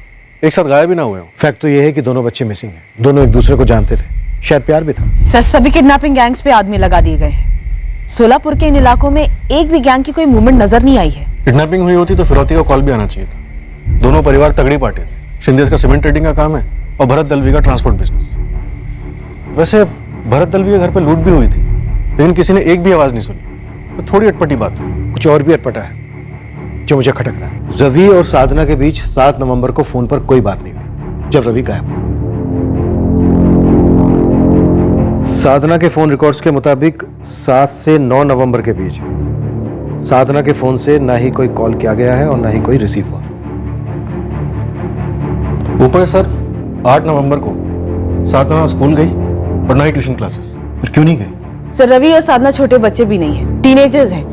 एक साथ गायब भी ना हुए हो। फैक्ट तो ये है कि दोनों बच्चे मिसिंग हैं, दोनों एक दूसरे को जानते थे, शायद प्यार भी था। सर सभी किडनैपिंग गैंग्स पे आदमी लगा दिए गए हैं। सोलापुर के इन इलाकों में एक भी गैंग की कोई मूवमेंट नजर नहीं आई है। किडनैपिंग हुई होती तो फिरौती का कॉल भी आना चाहिए था। दोनों परिवार तगड़ी पार्टी थे। शिंदे का सीमेंट ट्रेडिंग का काम है और भरत दलवी का ट्रांसपोर्ट बिजनेस। वैसे भरत दलवी के घर पे लूट भी हुई थी, लेकिन किसी ने एक भी आवाज नहीं सुनी। तो थोड़ी अटपटी बात है। कुछ और भी अटपटा है जो मुझे खटक रहा है। रवि और साधना के बीच 7 नवंबर को फोन पर कोई बात नहीं हुई जब रवि गायब। साधना के फोन रिकॉर्ड्स के मुताबिक 7 से 9 नवंबर के बीच साधना के फोन से ना ही कोई कॉल किया गया है और ना ही कोई रिसीव हुआ। ऊपर सर 8 नवंबर को साधना स्कूल गई और ना ही ट्यूशन क्लासेस। पर क्यों नहीं गई? सर रवि और साधना छोटे बच्चे भी नहीं हैं, टीनेजर्स हैं।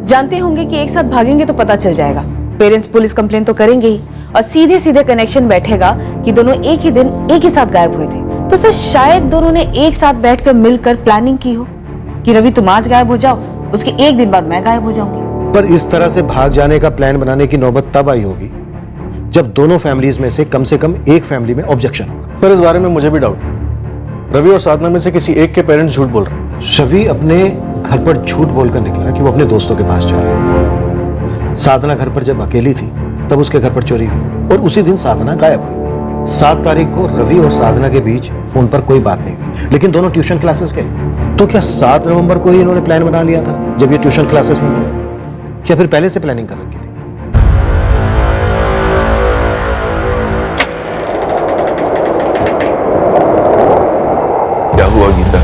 जानते होंगे कि एक साथ भागेंगे तो पता चल जाएगा। पेरेंट्स पुलिस कंप्लेन तो करेंगे ही और सीधे सीधे कनेक्शन बैठेगा कि दोनों एक ही दिन एक ही साथ गायब हुए थे। तो सर शायद दोनों ने एक साथ बैठकर मिलकर प्लानिंग की हो कि रवि तुम आज गायब हो जाओ, उसके एक दिन बाद मैं गायब हो जाऊंगी। पर इस तरह से भाग जाने का प्लान बनाने की नौबत तब आई होगी जब दोनों फैमिलीज में से कम एक फैमिली में ऑब्जेक्शन होगा। सर इस बारे में मुझे भी डाउट है। रवि और साधना में से किसी एक के पेरेंट्स झूठ बोल रहे हैं। रवि अपने घर पर झूठ बोलकर निकला कि वो अपने दोस्तों के पास जा रहा है। साधना घर पर जब अकेली थी तब उसके घर पर चोरी हुई और उसी दिन साधना गायब हुई। 7 तारीख को रवि और साधना के बीच फोन पर कोई बात नहीं हुई, लेकिन दोनों ट्यूशन क्लासेस गए। तो क्या 7 नवंबर को ही इन्होंने प्लान बना लिया था जब ये ट्यूशन क्लासेस में मिले, या फिर पहले से प्लानिंग कर रखी थी? क्या हुआ गीता?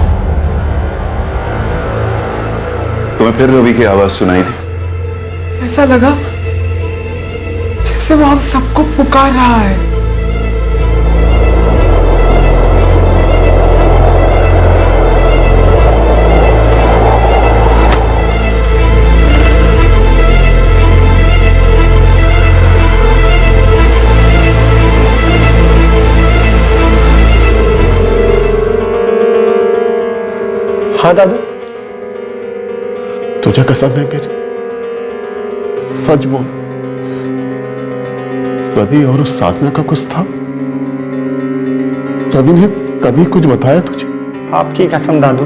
तुम्हें फिर रवि की आवाज सुनाई थी? ऐसा लगा जैसे वो हम सबको पुकार रहा है। हाँ दादू, तुझे कसम है मेरी, सच बोल, रवि और उस साधना का कुछ था? रवि ने कभी कुछ बताया तुझे? आपकी कसम दादू,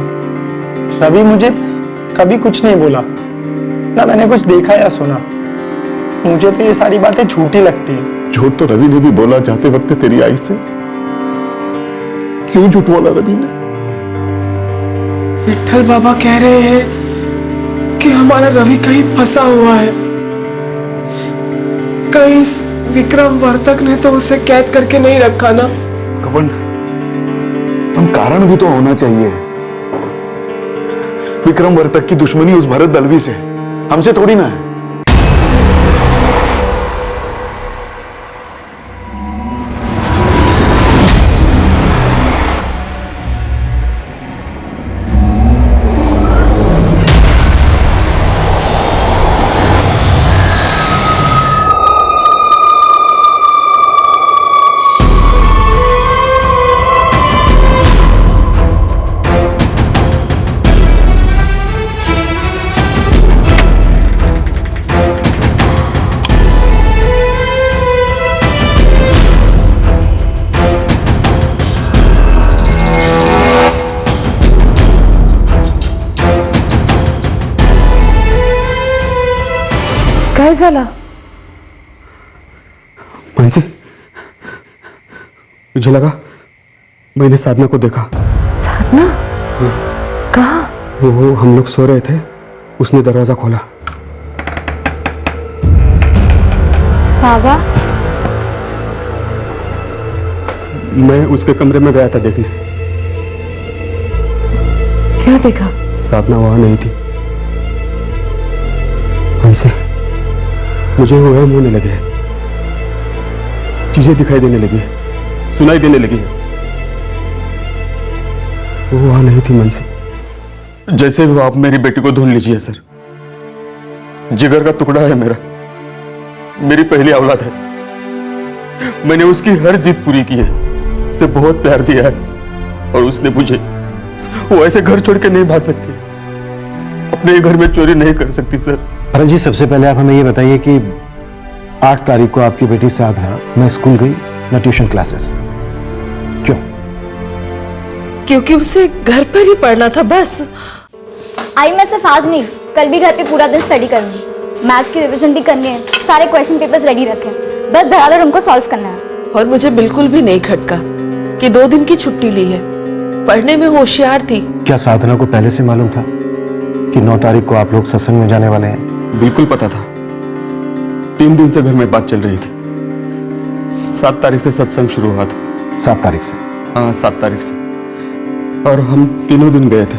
रवि मुझे कभी कुछ नहीं बोला, ना मैंने कुछ देखा या सुना। मुझे तो ये सारी बातें झूठी लगती है। झूठ तो रवि ने भी बोला जाते वक्त तेरी आई से। क्यों झूठ बोला रवि ने? विठल बाबा कह रहे हैं कि हमारा रवि कहीं फंसा हुआ है। कहीं इस विक्रम वर्तक ने तो उसे कैद करके नहीं रखा ना। कवन, हम कारण भी तो होना चाहिए। विक्रम वर्तक की दुश्मनी उस भरत दलवी से, हमसे थोड़ी ना है। काय झाला? मानसी, मुझे लगा मैंने साधना को देखा। साधना? कहाँ? वो हम लोग सो रहे थे, उसने दरवाजा खोला। बाबा? मैं उसके कमरे में गया था देखने। क्या देखा? साधना वहां नहीं थी। मानसी, मुझे वो वहम होने लगे, चीजें दिखाई देने लगी। सुनाई देने लगी है। वो वहां नहीं थी मन से। जैसे भी हो आप मेरी बेटी को ढूंढ लीजिए सर। जिगर का टुकड़ा है मेरा, मेरी पहली औलाद है। मैंने उसकी हर जिद पूरी की है, उसे बहुत प्यार दिया है और उसने मुझे, वो ऐसे घर छोड़ के नहीं भाग सकती, अपने घर में चोरी नहीं कर सकती सर। भरत जी, सबसे पहले आप हमें ये बताइए कि 8 तारीख को आपकी बेटी साधना न स्कूल गई न ट्यूशन क्लासेस, क्यों? क्योंकि उसे घर पर ही पढ़ना था बस। आई मैं सिर्फ आज नहीं, कल भी घर पे पूरा दिन स्टडी करूंगी। मैथ्स की रिवीजन भी करनी है, सारे क्वेश्चन पेपर्स रेडी रखे, बस धड़ाधड़ उनको सॉल्व करना है। और मुझे बिल्कुल भी नहीं खटका कि 2 दिन की छुट्टी ली है, पढ़ने में होशियार थी। क्या साधना को पहले से मालूम था कि 9 तारीख को आप लोग सत्संग में जाने वाले हैं? बिल्कुल पता था। 3 दिन से घर में बात चल रही थी। 7 तारीख से सत्संग शुरू हुआ था। 7 तारीख से? हाँ, 7 तारीख से। और हम तीनों दिन गए थे,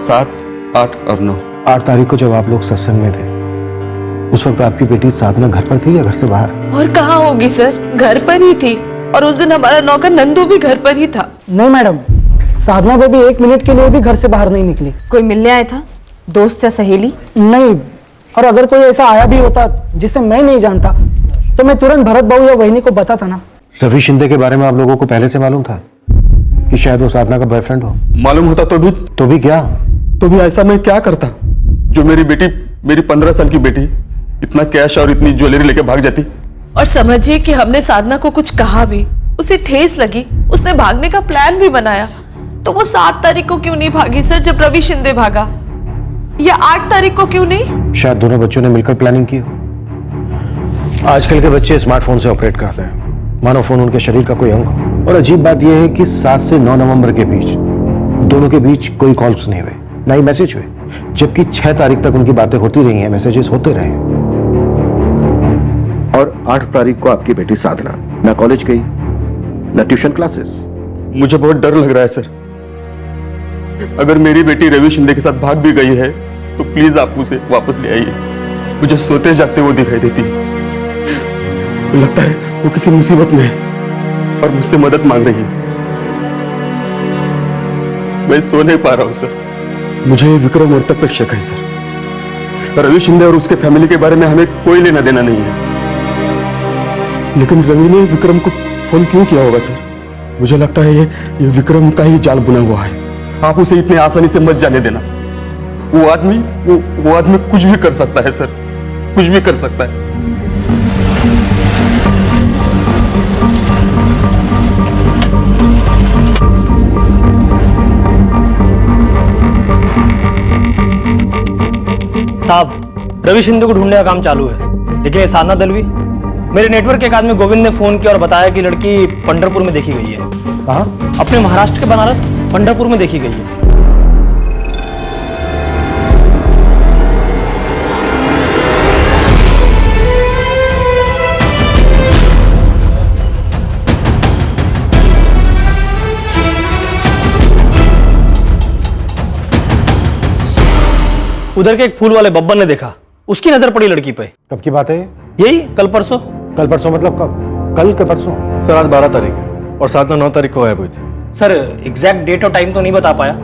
7, 8 और 9। 8 तारीख को जब आप लोग सत्संग में थे, उस वक्त आपकी बेटी साधना घर पर थी या घर से बाहर? और कहाँ होगी सर, घर पर ही थी। और उस दिन हमारा नौकर नंदू भी घर पर ही था। नहीं मैडम, साधना बेबी 1 मिनट के लिए भी घर से बाहर नहीं निकली। कोई मिलने आया था, दोस्त या सहेली? नहीं, और अगर कोई ऐसा आया भी होता जिसे मैं नहीं जानता तो मैं तुरंत भरत बाबू या वहिनी को बताता ना। रवि शिंदे के बारे में आप लोगों को पहले से मालूम था कि शायद वो साधना का बॉयफ्रेंड हो? मालूम होता तो भी क्या? तो भी ऐसा मैं क्या करता जो मेरी बेटी, मेरी 15 साल की बेटी इतना कैश और इतनी ज्वेलरी लेके भाग जाती। और समझिए कि हमने साधना को कुछ कहा भी, उसे ठेस लगी, उसने भागने का प्लान भी बनाया, तो वो 7 तारीख को क्यों नहीं भागी सर जब रवि शिंदे भागा, या 8 तारीख को क्यों नहीं? शायद दोनों बच्चों ने मिलकर प्लानिंग की हो। आजकल के बच्चे स्मार्टफोन से ऑपरेट करते हैं, मानो फोन उनके शरीर का कोई अंग हो। और अजीब बात यह है कि 7 से 9 नवंबर के बीच दोनों के बीच कोई कॉल्स नहीं हुए, ना ही मैसेज हुए, जबकि 6 तारीख तक उनकी बातें होती रही हैं, मैसेजेस होते रहे। और 8 तारीख को आपकी बेटी साधना ना कॉलेज गई ना ट्यूशन क्लासेस। मुझे बहुत डर लग रहा है सर। अगर मेरी बेटी रवि शिंदे के साथ भाग भी गई है तो प्लीज आप उसे वापस ले आइए। मुझे सोते जागते वो दिखाई देती है। लगता है वो किसी मुसीबत में है और मुझसे मदद मांग रही है। मैं सो नहीं पा रहा हूं सर। मुझे विक्रम और तक पे शक है सर। रवि शिंदे और उसके फैमिली के बारे में हमें कोई लेना देना नहीं है, लेकिन रवि ने विक्रम को फोन क्यों किया होगा सर? मुझे लगता है ये विक्रम का ही जाल बुना हुआ है। आप उसे इतने आसानी से मत जाने देना। वो आदमी कुछ भी कर सकता है सर, कुछ भी कर सकता है। साहब, रवि शिंदे को ढूंढने का काम चालू है, लेकिन ये साधना दलवी, मेरे नेटवर्क के एक आदमी गोविंद ने फोन किया और बताया कि लड़की पंढरपुर में देखी गई है। कहाँ? अपने महाराष्ट्र के बनारस पंढरपुर में देखी गई है। उधर के एक फूल वाले बब्बन ने देखा, उसकी नजर पड़ी लड़की पे। कब की बात है ये? यही कल परसों। कल परसों मतलब कब? कल के परसों? सर आज 12 तारीख है और साधना 9 तारीख को गायब हुई थी। सर एग्जैक्ट डेट और टाइम तो नहीं बता पाया,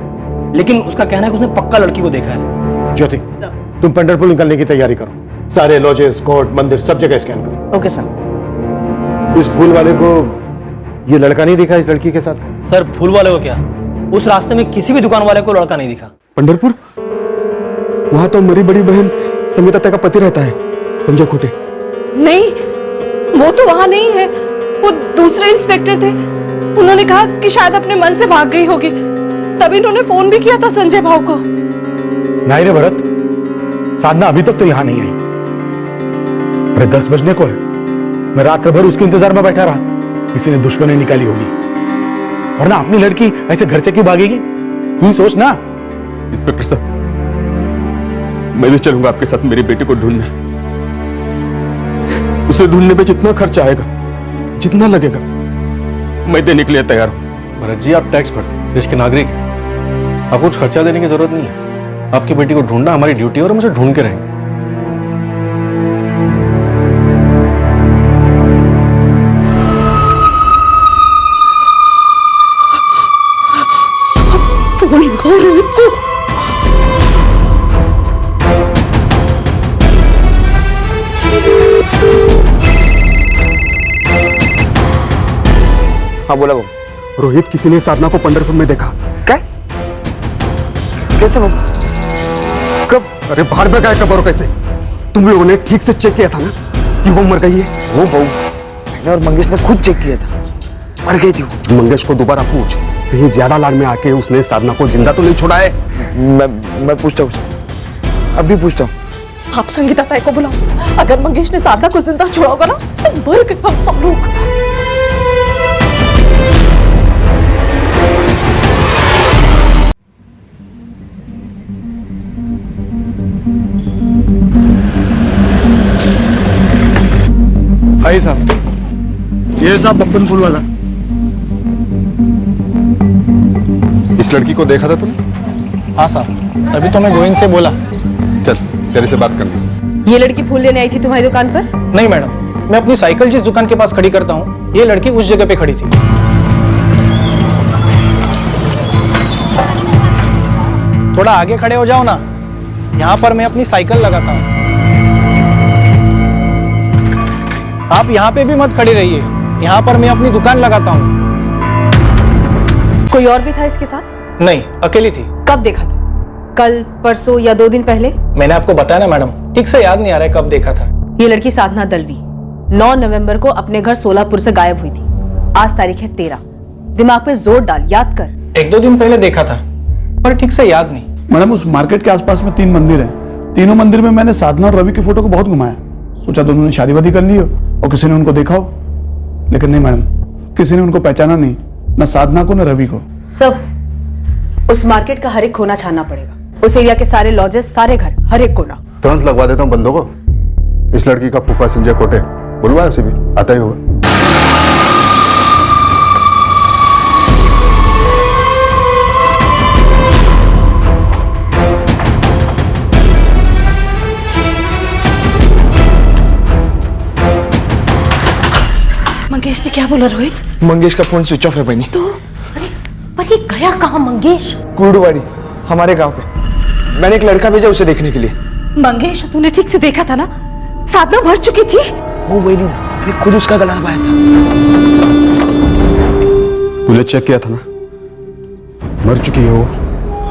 लेकिन उसका कहना है कि उसने पक्का लड़की को देखा है। ज्योति, तुम पंढरपुर निकलने की तैयारी करो। सारे लॉजेस, कोर्ट, मंदिर सब जगह स्कैन करो। Okay sir. इस फूल वाले को ये लड़का नहीं दिखा इस लड़की के साथ? सर फूल वाले को क्या, उस रास्ते में किसी भी दुकान वाले को लड़का नहीं दिखा। पंढरपुर? वहां तो मेरी बड़ी बहन संगीता का पति रहता है, संजय खोटे। नहीं, वो तो वहां नहीं है, वो दूसरे इंस्पेक्टर थे। उन्होंने कहा कि शायद अपने मन से भाग गई होगी, तभी इन्होंने फोन भी किया था संजय भाव को। नहीं रे भरत, साधना अभी तक तो यहां नहीं आई। अरे 10 बजने को है, मैं रात भर उसके इंतजार में बैठा रहा, किसी ने दुश्मनी निकाली होगी, वरना अपनी लड़की ऐसे घर से क्यों भागेगी? तू सोच ना। इंस्पेक्टर साहब, मैं भी चलूंगा आपके साथ मेरी बेटी को ढूंढने। उसे ढूंढने में जितना खर्च आएगा, जितना लगेगा, मैं देने के लिए तैयार हूं। भरत जी, आप टैक्स भरते, देश के नागरिक हैं, आपको कुछ खर्चा देने की जरूरत नहीं है। आपकी बेटी को ढूंढना हमारी ड्यूटी है और हम उसे ढूंढ के रहेंगे। हाँ बोला बाबू। रोहित, किसी ने साधना को पंढरपुर में देखा। क्या? कैसे बाबू? कब? अरे बाहर में गए कब और कैसे? तुम लोगों ने ठीक से चेक किया था ना कि वो मर गई है? वो बाबू, मैंने और मंगेश ने खुद चेक किया था, मर गई थी वो। मंगेश को दोबारा पूछ, कहीं ज्यादा लाड में आके उसने साधना को जिंदा तो नहीं छोड़ा है? मैं पूछता हूँ उससे, अभी पूछता हूँ। आप संगीता ताई को बुलाओ। अगर मंगेश ने साधना को जिंदा छोड़ा होगा ना तो मर गए हम सब लोग। भाई साहब, ये साहब बप्पन फूल वाला। इस लड़की को देखा था तुमने? हाँ साहब, तभी तो मैं गोविंद से बोला। चल, तेरे से बात करनी। ये लड़की फूल लेने आई थी तुम्हारी दुकान पर? नहीं मैडम, मैं अपनी साइकिल जिस दुकान के पास खड़ी करता हूँ, ये लड़की उस जगह पे खड़ी थी। थोड़ा आगे खड़े हो जाओ ना, यहाँ पर मैं अपनी साइकिल लगाता हूँ। आप यहाँ पे भी मत खड़े रहिए, यहाँ पर मैं अपनी दुकान लगाता हूँ। कोई और भी था इसके साथ? नहीं, अकेली थी। कब देखा था? कल, परसों या 2 दिन पहले? मैंने आपको बताया ना मैडम, ठीक से याद नहीं आ रहा है कब देखा था। ये लड़की साधना दलवी 9 नवंबर को अपने घर सोलापुर से गायब हुई थी। आज तारीख है 13। दिमाग पे जोर डाल, याद कर। 1-2 दिन पहले देखा था, पर ठीक से याद नहीं। मैडम, उस मार्केट के आसपास में 3 मंदिर हैं। तीनों मंदिर में मैंने साधना और रवि की फोटो को बहुत घुमाया। सोचा दोनों ने शादी वादी कर ली हो और किसी ने उनको देखा हो, लेकिन नहीं मैडम, किसी ने उनको पहचाना नहीं, न साधना को न रवि को। सब उस मार्केट का हर एक कोना छानना पड़ेगा। उस एरिया के सारे लॉजेस, सारे घर, हर एक कोना। तुरंत लगवा देता हूँ बंदों को। इस लड़की का फूफा संजय कोटे, बुलवा उसे भी, आता ही होगा। मंगेश ने क्या बोला रोहित? मंगेश का फोन स्विच ऑफ है बहनी। तो अरे पर ये गया कहाँ मंगेश? कुर्डवाड़ी, हमारे गांव पे। मैंने एक लड़का भेजा उसे देखने के लिए। मंगेश, तूने ठीक से देखा था ना? साधना मर चुकी थी। हो बहनी, मैंने खुद उसका गला दबाया था। तूने चेक किया था ना? मर चुकी है वो।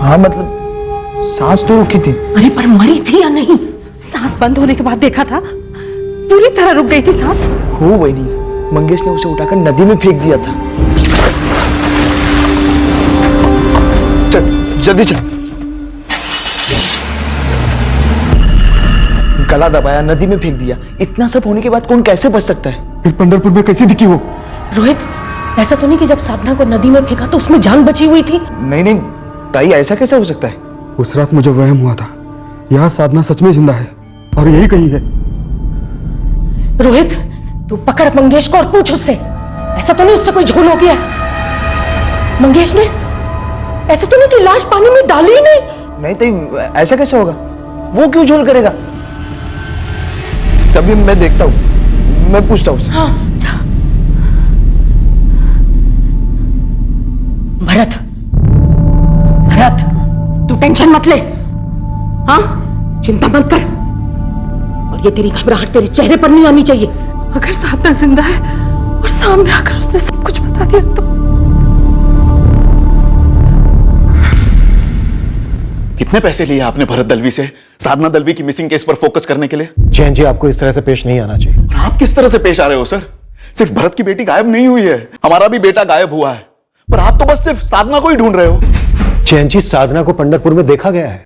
हाँ मतलब सांस तो रुकी थी। अरे पर मरी थी या नहीं? सांस बंद होने के बाद देखा था, पूरी तरह रुक गई थी सांस। हो बहनी, मंगेश ने उसे उठाकर नदी में फेंक दिया था। चल जल्दी चल। गला दबाया, नदी में फेंक दिया। इतना सब होने के बाद कौन कैसे बच सकता है? फिर पंढरपुर में कैसे दिखी वो? रोहित, ऐसा तो नहीं कि जब साधना को नदी में फेंका तो उसमें जान बची हुई थी? नहीं नहीं ताई, ऐसा कैसे हो सकता है? उस रात मुझे वहम हुआ था, यहाँ साधना सच में जिंदा है और यही कहीं है। रोहित, तू पकड़ मंगेश को और पूछ उससे, ऐसा तो नहीं उससे कोई झोल हो गया? मंगेश ने ऐसा तो नहीं कि लाश पानी में डाली ही नहीं? नहीं ताई, ऐसा कैसे होगा? वो क्यों झोल करेगा? तभी मैं देखता हूँ, मैं पूछता हूँ उससे। हाँ, जा। भरत, भरत, तू टेंशन मत ले। हाँ, चिंता मत कर। और ये तेरी घबराहट तेरे चेहरे पर नहीं आनी चाहिए। अगर साधना जिंदा है और सामने आकर उसने सब कुछ बता दिया तो? कितने पैसे लिए आपने भरत दलवी से साधना दलवी की मिसिंग केस पर फोकस करने के लिए? जैन जी, आपको इस तरह से पेश नहीं आना चाहिए। और आप किस तरह से पेश आ रहे हो सर? सिर्फ भरत की बेटी गायब नहीं हुई है, हमारा भी बेटा गायब हुआ है, पर आप तो बस सिर्फ साधना को ही ढूंढ रहे हो। जैन जी, साधना को पंढरपुर में देखा गया है।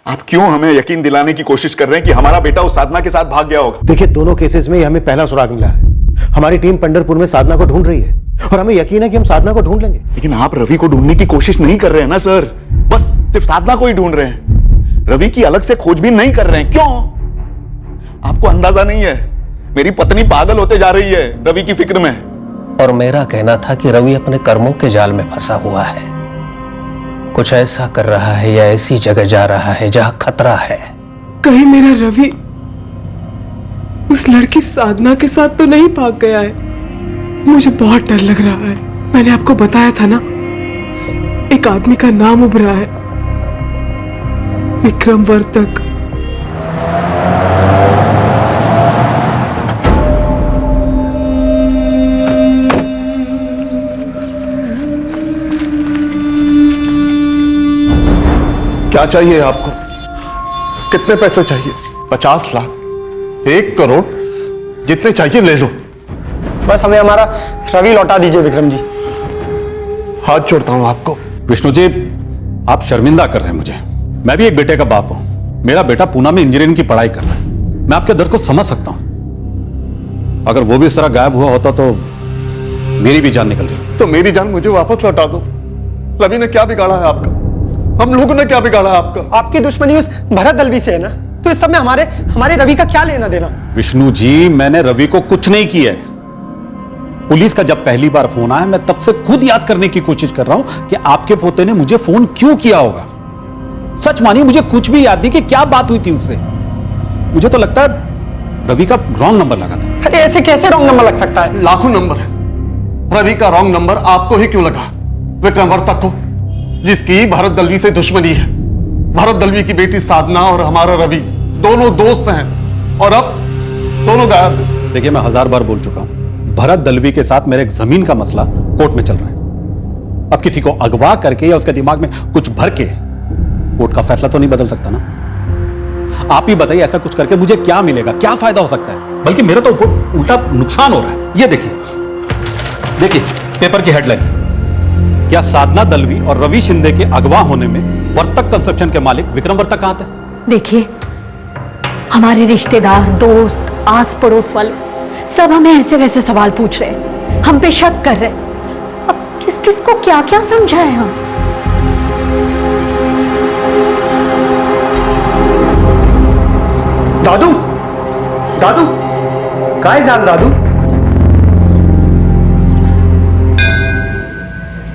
आप क्यों हमें यकीन दिलाने की कोशिश कर रहे हैं कि हमारा बेटा उस साधना के साथ भाग गया होगा? देखिए, दोनों केसेस में हमें पहला सुराग मिला है। हमारी टीम पंढरपुर में साधना को ढूंढ रही है और हमें यकीन है कि हम साधना को ढूंढ लेंगे। लेकिन आप रवि को ढूंढने की कोशिश नहीं कर रहे हैं ना सर, बस सिर्फ साधना को ही ढूंढ रहे हैं। रवि की अलग से खोजबीन नहीं कर रहे हैं। क्यों? आपको अंदाजा नहीं है, मेरी पत्नी पागल होते जा रही है रवि की फिक्र में। और मेरा कहना था कि रवि अपने कर्मों के जाल में फंसा हुआ है, कुछ ऐसा कर रहा है या ऐसी जगह जा रहा है जहां खतरा है। कहीं मेरा रवि उस लड़की साधना के साथ तो नहीं भाग गया है? मुझे बहुत डर लग रहा है। मैंने आपको बताया था ना, एक आदमी का नाम उभरा है, विक्रम वर्तक। क्या चाहिए आपको? कितने पैसे चाहिए? 50 लाख, 1 करोड़, जितने चाहिए ले लो। बस हमें हमारा रवि लौटा दीजिए विक्रम जी। हाथ जोड़ता हूं आपको। विष्णु जी, आप शर्मिंदा कर रहे हैं मुझे। मैं भी एक बेटे का बाप हूं। मेरा बेटा पूना में इंजीनियरिंग की पढ़ाई कर रहा है। मैं आपके दर्द को समझ सकता हूं। अगर वो भी इस तरह गायब हुआ होता तो मेरी भी जान निकल रही। तो मेरी जान मुझे वापस लौटा दो। रवि ने क्या बिगाड़ा है आपका? हम लोगों ने क्या बिगाड़ा है आपका? आपकी दुश्मनी उस भरत दलवी से है ना, तो इस सब में हमारे रवि का क्या लेना देना? विष्णु जी, मैंने रवि को कुछ नहीं किया है। पुलिस का जब पहली बार फोन आया, मैं तब से खुद याद करने की कोशिश कर रहा हूं कि आपके पोते ने मुझे फोन क्यों किया होगा। सच मानिए, मुझे कुछ भी याद नहीं कि क्या बात हुई थी उससे। मुझे तो लगता है रवि का रॉन्ग नंबर लगा था। अरे ऐसे कैसे रॉन्ग नंबर लग सकता है? लाखों नंबर है। रवि का रॉन्ग नंबर आपको ही क्यों लगा? विक्रम वर्तक को, जिसकी भरत दलवी से दुश्मनी है। भरत दलवी की बेटी साधना और हमारा रवि दोनों दोस्त हैं, और अब दोनों गायब हैं। देखिए, मैं 1000 बार बोल चुका हूं, भरत दलवी के साथ मेरे एक जमीन का मसला कोर्ट में चल रहा है। अब किसी को अगवा करके या उसके दिमाग में कुछ भर के कोर्ट का फैसला तो नहीं बदल सकता ना। आप ही बताइए, ऐसा कुछ करके मुझे क्या मिलेगा, क्या फायदा हो सकता है? बल्कि मेरा तो उल्टा नुकसान हो रहा है। ये देखिए पेपर की हेडलाइन, क्या साधना दलवी और रवि शिंदे के अगवा होने में वर्तक कंस्ट्रक्शन के मालिक विक्रम वर्तक कहां थे? देखिए, हमारे रिश्तेदार, दोस्त, आस पड़ोस वाले सब हमें ऐसे वैसे सवाल पूछ रहे हैं, हम पे शक कर रहे हैं। अब किस किस को क्या क्या समझाएं हम? दादू, दादू, काय झालं दादू?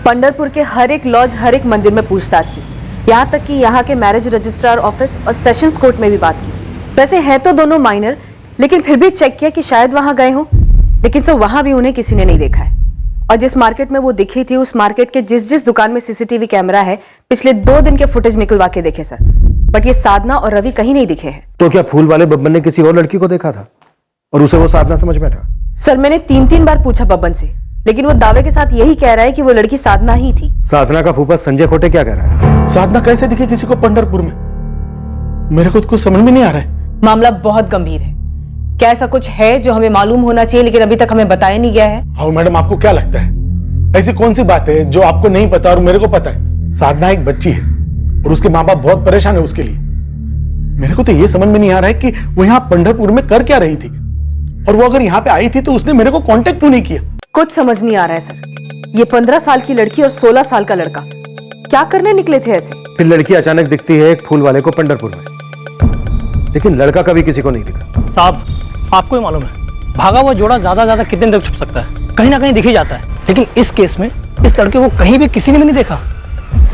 पंढरपुर के हर एक लॉज, हर एक मंदिर में पूछताछ की, यहाँ तक कि यहाँ के मैरिज रजिस्ट्रार ऑफिस और सेशंस कोर्ट में भी बात की। वैसे है तो दोनों माइनर, लेकिन फिर भी चेक किया कि शायद वहां गए हों, लेकिन सर वहां भी उन्हें किसी ने नहीं देखा है। और जिस मार्केट में वो दिखी थी, उस मार्केट के जिस दुकान में सीसीटीवी कैमरा है, पिछले 2 दिन के फुटेज निकलवा के देखे सर, बट ये साधना और रवि कहीं नहीं दिखे हैं। तो क्या फूल वाले बब्बन ने किसी और लड़की को देखा था और उसे वो साधना समझ बैठा? सर मैंने 3 बार पूछा बब्बन से, लेकिन वो दावे के साथ यही कह रहा है कि वो लड़की साधना ही थी। साधना का फूफा संजय खोटे क्या कह रहा है? साधना कैसे दिखे किसी को पंढरपुर में? मेरे को तो कुछ समझ में नहीं आ रहा है। मामला बहुत गंभीर है। क्या ऐसा कुछ है जो हमें मालूम होना चाहिए लेकिन अभी तक हमें बताया नहीं गया है? हाँ मैडम, आपको क्या लगता है ऐसी कौन सी बात है जो आपको नहीं पता और मेरे को पता है? साधना एक बच्ची है और उसके माँ बाप बहुत परेशान है उसके लिए। मेरे को तो ये समझ में नहीं आ रहा है कि वो यहाँ पंढरपुर में कर क्या रही थी, और वो अगर यहाँ पे आई थी तो उसने मेरे को कांटेक्ट क्यों नहीं किया? कुछ समझ नहीं आ रहा है सर। ये 15 साल की लड़की और 16 साल का लड़का क्या करने निकले थे ऐसे? फिर लड़की अचानक दिखती है एक फूल वाले को पंढरपुर में, लेकिन लड़का कभी किसी को नहीं दिखा। साहब, आपको ही मालूम है, भागा हुआ जोड़ा ज्यादा कितने तक छुप सकता है? कहीं ना कहीं दिख ही जाता है। लेकिन इस केस में इस लड़के को कहीं भी किसी ने भी नहीं देखा,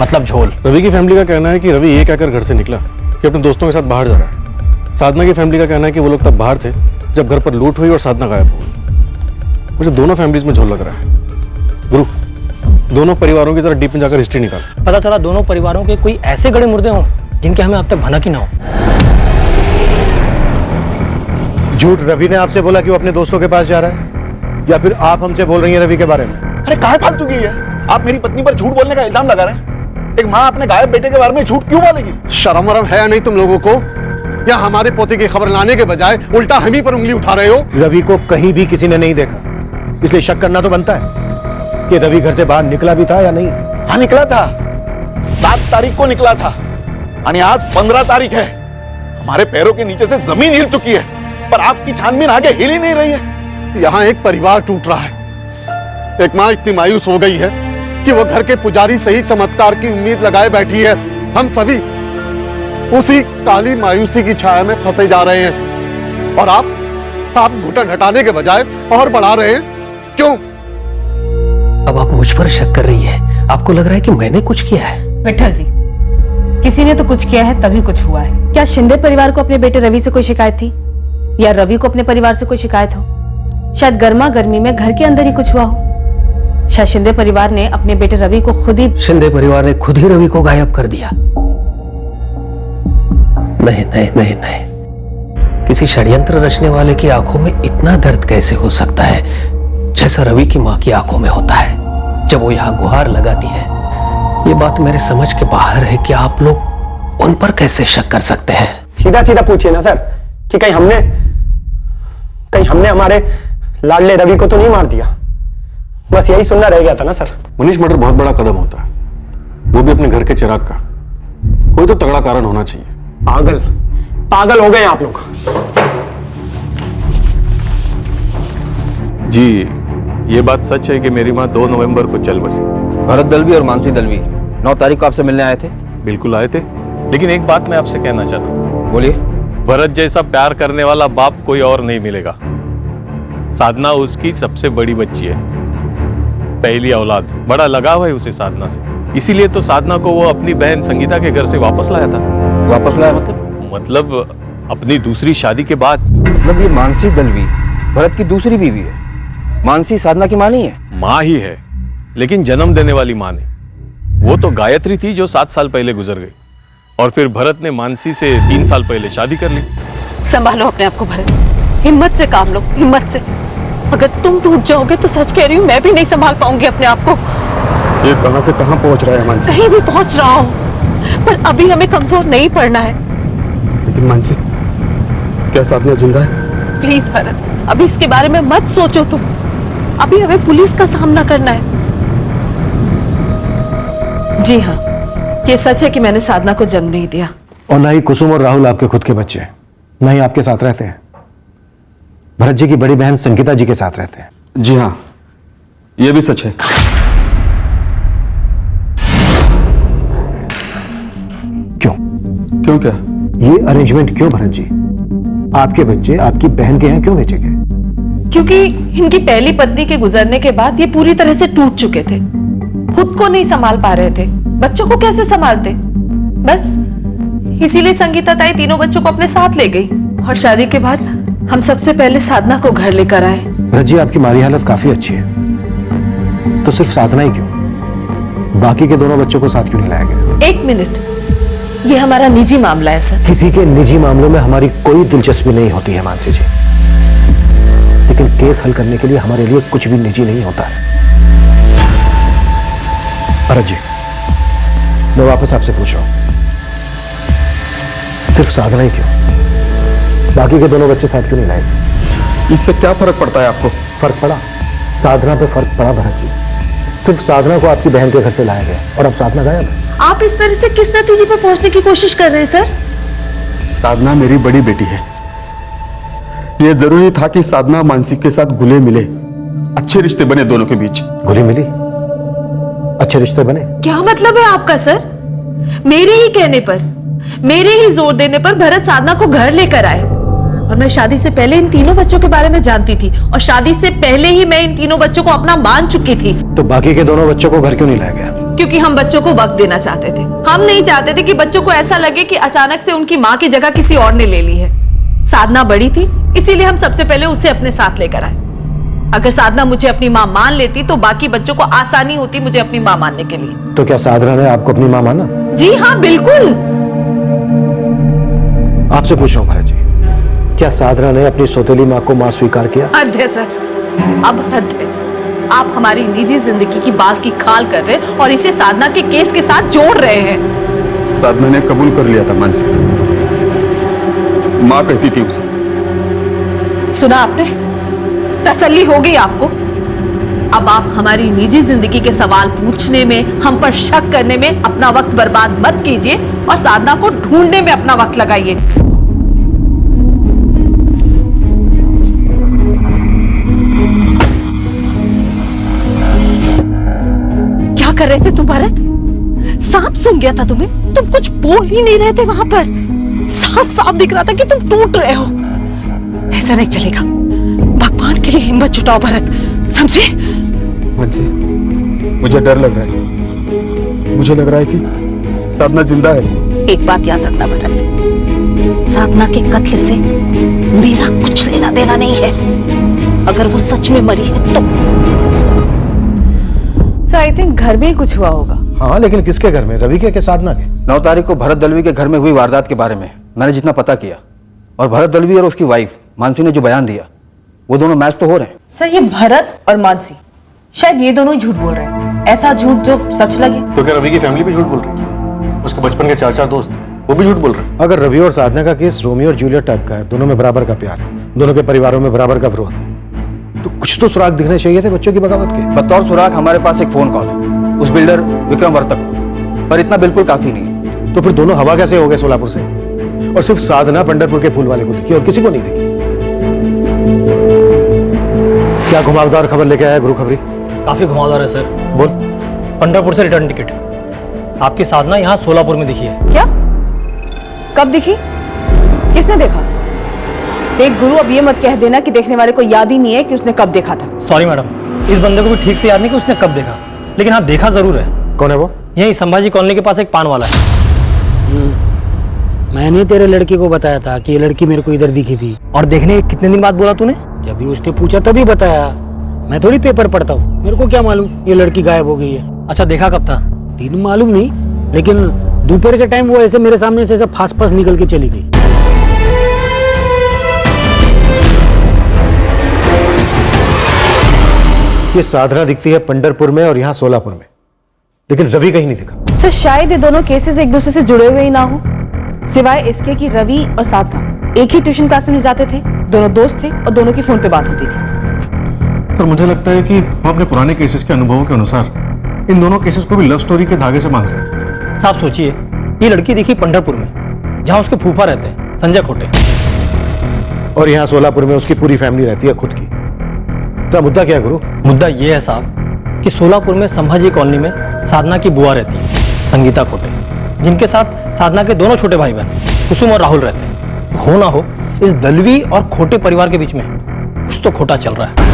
मतलब झोल। रवि की फैमिली का कहना है कि रवि ये कहकर घर से निकला कि अपने दोस्तों के साथ बाहर जा रहा है। साधना की फैमिली का कहना है कि वो लोग तब बाहर थे जब घर पर लूट हुई और साधना गायब हो गई। मुझे दोनों फैमिलीज में झोल लग रहा है। गुरु, दोनों परिवारों की जरा डीप में जाकर हिस्ट्री निकाल। पता चला दोनों परिवारों के कोई ऐसे गड़े मुर्दे हों जिनके हमें अब तक भनक ही ना हो। झूठ रवि ने आपसे बोला कि वो अपने दोस्तों के पास जा रहा है, या फिर आप हमसे बोल रही हैं रवि के बारे में? अरे काहे फालतू की है? आप मेरी पत्नी पर झूठ बोलने का इल्जाम लगा रहे हैं। एक माँ अपने गायब बेटे के बारे में झूठ क्यों बोलेगी? शर्म वरम है या नहीं तुम लोगों को? या हमारे पोते की खबर लाने के बजाय उल्टा हम ही पर उंगली उठा रहे हो? रवि को कहीं भी किसी ने नहीं देखा, इसलिए शक करना तो बनता है कि रवि घर से बाहर निकला भी था या नहीं। हाँ निकला था, 7 तारीख को निकला था, यानी आज 15 तारीख है। हमारे पैरों के नीचे से जमीन हिल चुकी है, पर आपकी छानबीन आगे हिल ही नहीं रही है। यहाँ एक परिवार टूट रहा है। एक माँ इतनी मायूस हो गई है कि वो घर के पुजारी से ही चमत्कार की उम्मीद लगाए बैठी है। हम सभी उसी काली मायूसी की छाया में फंसे जा रहे हैं, और आप घुटन हटाने के बजाय और बढ़ा रहे हैं। क्यों? अब आप मुझ पर शक कर रही है? आपको लग रहा है कि मैंने कुछ किया है? विठल जी, किसी ने तो कुछ किया है तभी कुछ हुआ है। क्या शिंदे परिवार को अपने बेटे रवि से कोई शिकायत थी, या रवि को अपने परिवार से कोई शिकायत हो? शायद गर्मा गर्मी में घर के अंदर ही कुछ हुआ हो। शायद शिंदे परिवार ने अपने बेटे रवि को शिंदे परिवार ने खुद ही रवि को गायब कर दिया। नहीं, किसी षड्यंत्र रचने वाले की आंखों में इतना दर्द कैसे हो सकता है जैसा रवि की मां की आंखों में होता है जब वो यहां गुहार लगाती है। ये बात मेरे समझ के बाहर है कि आप लोग उन पर कैसे शक कर सकते हैं? सीधा सीधा पूछिए ना सर कि कहीं हमने हमारे लाडले रवि को तो नहीं मार दिया। बस यही सुनना रह गया था ना सर। मनीष, मर्डर बहुत बड़ा कदम होता है, वो भी अपने घर के चिराग का। कोई तो तगड़ा कारण होना चाहिए। पागल हो गए आप लोग। जी, ये बात सच है कि मेरी माँ 2 नवंबर को चल बसी। भरत दलवी और मानसी दलवी 9 तारीख को आपसे मिलने आए थे? बिल्कुल आए थे, लेकिन एक बात मैं आपसे कहना चाहता हूँ। बोलिए। भरत जैसा प्यार करने वाला बाप कोई और नहीं मिलेगा। साधना उसकी सबसे बड़ी बच्ची है, पहली औलाद। बड़ा लगाव है उसे साधना से, इसीलिए तो साधना को वो अपनी बहन संगीता के घर से वापस लाया था। वापस लाया मतलब अपनी दूसरी शादी के बाद। मतलब ये मानसी दलवी भरत की दूसरी बीवी है? मानसी साधना की माँ नहीं है? माँ ही है, लेकिन जन्म देने वाली माँ नहीं। वो तो गायत्री थी जो 7 साल पहले गुजर गई, और फिर भरत ने मानसी से 3 साल पहले शादी कर ली। संभालो अपने आप को भरत, हिम्मत से काम लो, हिम्मत से। अगर तुम टूट जाओगे तो सच कह रही हूँ, मैं भी नहीं संभाल पाऊंगी अपने आप को। ये कहां से कहां पहुंच रहा है मानसी? कहीं भी पहुंच रहा हूँ, पर अभी हमें कमजोर नहीं पड़ना है। लेकिन मानसी, क्या साधना जिंदा है? प्लीज भरत, अभी इसके बारे में मत सोचो तुम। अभी हमें पुलिस का सामना करना है। जी हाँ, ये सच है कि मैंने साधना को जन्म नहीं दिया। और ना ही कुसुम और राहुल आपके खुद के बच्चे हैं, ना ही आपके साथ रहते हैं। भरत जी की बड़ी बहन संगीता जी के साथ रहते हैं। जी हाँ, यह भी सच है। क्यों क्या? ये अरेंजमेंट क्यों भरत जी? आपके बच्चे आपकी बहन के यहाँ क्यों भेजे गए? क्योंकि इनकी पहली पत्नी के गुजरने के बाद ये पूरी तरह से टूट चुके थे, खुद को नहीं संभाल पा रहे थे, बच्चों को कैसे संभालते। बस इसीलिए संगीता ताई तीनों बच्चों को अपने साथ ले गई, और शादी के बाद हम सबसे पहले साधना को घर लेकर आए। भरत जी, आपकी माली हालत काफी अच्छी है, तो सिर्फ साधना ही क्यों? बाकी के दोनों बच्चों को साथ क्यों नहीं लाया गया? 1 मिनट, ये हमारा निजी मामला है सर। किसी के निजी मामलों में हमारी कोई दिलचस्पी नहीं होती है मानसी जी, लेकिन केस हल करने के लिए हमारे लिए कुछ भी निजी नहीं होता है। भरत जी, मैं वापस आपसे पूछ रहा हूं, सिर्फ साधना ही क्यों? बाकी के दोनों बच्चे साथ क्यों नहीं लाए गए? इससे क्या फर्क पड़ता है आपको? फर्क पड़ा, साधना पे फर्क पड़ा भरत जी। सिर्फ साधना को आपकी बहन के घर से लाया गया, और अब साधना गायब है। आप इस तरह से किस नतीजे पर पहुंचने की कोशिश कर रहे हैं सर? साधना मेरी बड़ी बेटी है। यह जरूरी था कि साधना मानसी के साथ घुले मिले, अच्छे रिश्ते बने दोनों के बीच। घुली मिली, अच्छे रिश्ते बने? क्या मतलब है आपका सर? मेरे ही कहने पर, मेरे ही जोर देने पर भरत साधना को घर लेकर आए, और मैं शादी से पहले इन तीनों बच्चों के बारे में जानती थी, और शादी से पहले ही मैं इन तीनों बच्चों को अपना मान चुकी थी। तो बाकी के दोनों बच्चों को घर क्यों नहीं लाया गया? क्योंकि हम बच्चों को वक्त देना चाहते थे। हम नहीं चाहते थे कि बच्चों को ऐसा लगे कि अचानक से उनकी माँ की जगह किसी और ने ले ली है। साधना बड़ी थी, इसीलिए हम सबसे पहले उसे अपने साथ लेकर आए। अगर साधना मुझे अपनी माँ मान लेती तो बाकी बच्चों को आसानी होती मुझे अपनी माँ मानने के लिए। तो क्या साधना ने आपको अपनी माँ माना? जी हाँ, बिल्कुल। आपसे पूछ रहा हूँ भरत जी, क्या साधना ने अपनी सौतेली माँ को माँ स्वीकार किया? हद है सर, अब हद है। आप हमारी निजी जिंदगी की बाल की खाल कर रहे हैं और इसे साधना के केस के साथ जोड़ रहे हैं। साधना ने कबूल कर लिया था मानसी, माँ कहती थी उसे। सुना आपने? तसल्ली हो गई आपको? अब आप हमारी निजी जिंदगी के सवाल पूछने में, हम पर शक करने में अपना वक्त बर्बाद मत कीजिए, और साधना को ढूंढने में अपना वक्त लगाइए। क्या कर रहे थे तुम भरत? सांप सूंघ गया था तुम्हें? तुम कुछ बोल ही नहीं रहे थे वहां पर। साफ साफ दिख रहा था कि तुम टूट रहे हो। ऐसा नहीं चलेगा, भगवान के लिए हिम्मत जुटाओ भरत, समझे? मानसी, मुझे डर लग रहा है। मुझे लग रहा है कि साधना जिंदा है। एक बात याद रखना भरत, साधना के कत्ल से मेरा कुछ लेना देना नहीं है। अगर वो सच में मरी है तो। सो आई थिंक घर में ही कुछ हुआ होगा। हाँ, लेकिन किसके घर में? रवि के साधना के? 9 तारीख को भरत दलवी के घर में हुई वारदात के बारे में मैंने जितना पता किया, और भरत दलवी और उसकी वाइफ मानसी ने जो बयान दिया, वो दोनों मैच तो हो रहे हैं। सर, ये भरत और मानसी शायद ये दोनों ही झूठ बोल रहे हैं। ऐसा झूठ जो सच लगे। तो क्या रवि की फैमिली भी झूठ बोल रही है? उसके बचपन के 4 दोस्त वो भी झूठ बोल रहे हैं। अगर रवि और साधना का केस रोमियो और जूलियट टाइप का है, दोनों में बराबर का प्यार है, दोनों के परिवारों में बराबर का विरोध है, तो कुछ तो सुराग दिखने चाहिए थे बच्चों की बगावत के। बतौर सुराग हमारे पास एक फोन कॉल है उस बिल्डर विक्रम वर्तक, पर इतना बिल्कुल काफी नहीं है। तो फिर दोनों हवा कैसे हो गए सोलापुर से? और सिर्फ साधना पंढरपुर के फूल वाले को दिखी और किसी को नहीं दिखी। क्या घुमावदार खबर लेके आया गुरु खबरी? काफी घुमावदार है सर। बोल। पंढरपुर से रिटर्न टिकट, आपकी साधना यहाँ सोलापुर में दिखी है। क्या? कब दिखी? किसने देखा? देख गुरु, अब ये मत कह देना कि देखने वाले को याद ही नहीं है कि उसने कब देखा था। सॉरी मैडम, इस बंदे को भी ठीक से याद नहीं कि उसने कब देखा, लेकिन हाँ देखा जरूर है। कौन है वो? यही संभाजी कॉलोनी के पास एक पान वाला है। मैंने तेरे लड़की को बताया था कि ये लड़की मेरे को इधर दिखी थी। और देखने के कितने दिन बाद बोला तूने? जब भी उसने पूछा तभी बताया। मैं थोड़ी पेपर पढ़ता हूँ, मेरे को क्या मालूम ये लड़की गायब हो गई है। अच्छा, देखा कब था? दिन मालूम नहीं, लेकिन दोपहर के टाइम वो ऐसे मेरे सामने से ऐसा फास फास निकल के चली गई। ये साधना दिखती है पंढरपुर में और यहाँ सोलापुर में, लेकिन रवि कहीं नहीं दिखा। सर शायद ये दोनों केसेस एक दूसरे से जुड़े हुए ही ना हो, सिवाय इसके कि रवि और साधना एक ही ट्यूशन क्लास में जाते थे, दोनों दोस्त थे और दोनों की फोन पे बात होती थी। सर मुझे लगता है कि हम अपने पुराने केसेस के अनुभवों के अनुसार इन दोनों केसेस को भी लव स्टोरी के धागे से बांध रहे हैं। साहब सोचिए, ये लड़की दिखी पंढरपुर में जहाँ उसके फूफा रहते हैं, संजय खोटे, और यहाँ सोलापुर में उसकी पूरी फैमिली रहती है खुद की। तो मुद्दा क्या है गुरु? मुद्दा ये है साहब कि सोलापुर में संभाजी कॉलोनी में साधना की बुआ रहती है, संगीता खोटे, जिनके साथ साधना के दोनों छोटे भाई बहन कुसुम और राहुल रहते हैं। हो ना हो, इस दलवी और खोटे परिवार के बीच में कुछ तो खोटा चल रहा है।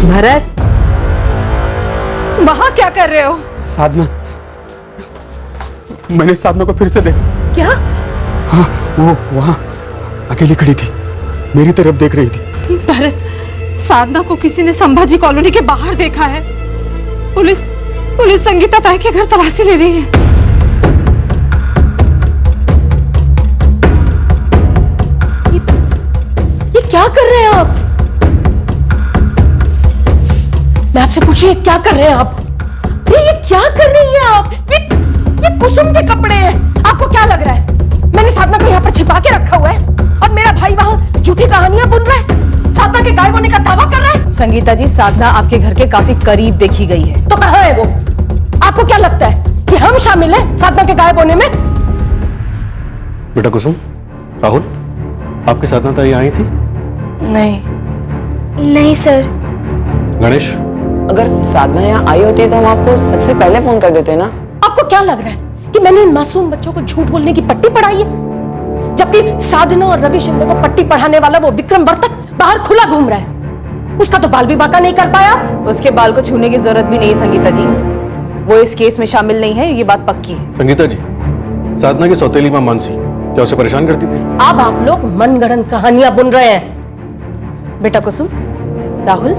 भरत, वहां क्या कर रहे हो? साधना, मैंने साधना को फिर से देखा। क्या? हाँ, वो वहां अकेली खड़ी थी, मेरी तरफ देख रही थी। भरत, साधना को किसी ने संभाजी कॉलोनी के बाहर देखा है। पुलिस संगीता ताई के घर तलाशी ले रही है। ये क्या कर रहे हैं आप? मैं आपसे पूछिए, क्या कर रहे हैं आप? ये क्या कर रही हैं आप? ये कुसुम के कपड़े हैं। आपको क्या लग रहा है मैंने साधना को यहाँ पर छिपा के रखा हुआ है और मेरा भाई वहाँ झूठी कहानियां बुन रहा है, साधना के गायब होने का दावा कर रहा है? संगीता जी, साधना आपके घर के काफी करीब देखी गई है। तो कहाँ है वो? आपको क्या लगता है कि हम शामिल हैं साधना के गायब होने में? बेटा कुसुम, राहुल, आपके साधना ताई आई थी? नहीं सर। गणेश, अगर साधना यहाँ आई होती है तो हम आपको सबसे पहले फोन कर देते ना। आपको क्या लग रहा है कि मैंने इन मासूम बच्चों को झूठ बोलने की पट्टी पढ़ाई है, जबकि साधना और रवि शिंदे को पट्टी पढ़ाने वाला वो विक्रम वर्तक बाहर खुला घूम रहा है। उसका तो बाल भी बाका नहीं कर पाया। उसके बाल को छूने की जरूरत भी नहीं है संगीता जी, वो इस केस में शामिल नहीं है, ये बात पक्की है। संगीता जी, साधना की सौतेली मां मानसी क्या उसे परेशान करती थी? अब आप लोग मनगढ़ंत कहानियां बुन रहे हैं। बेटा कुसुम, राहुल,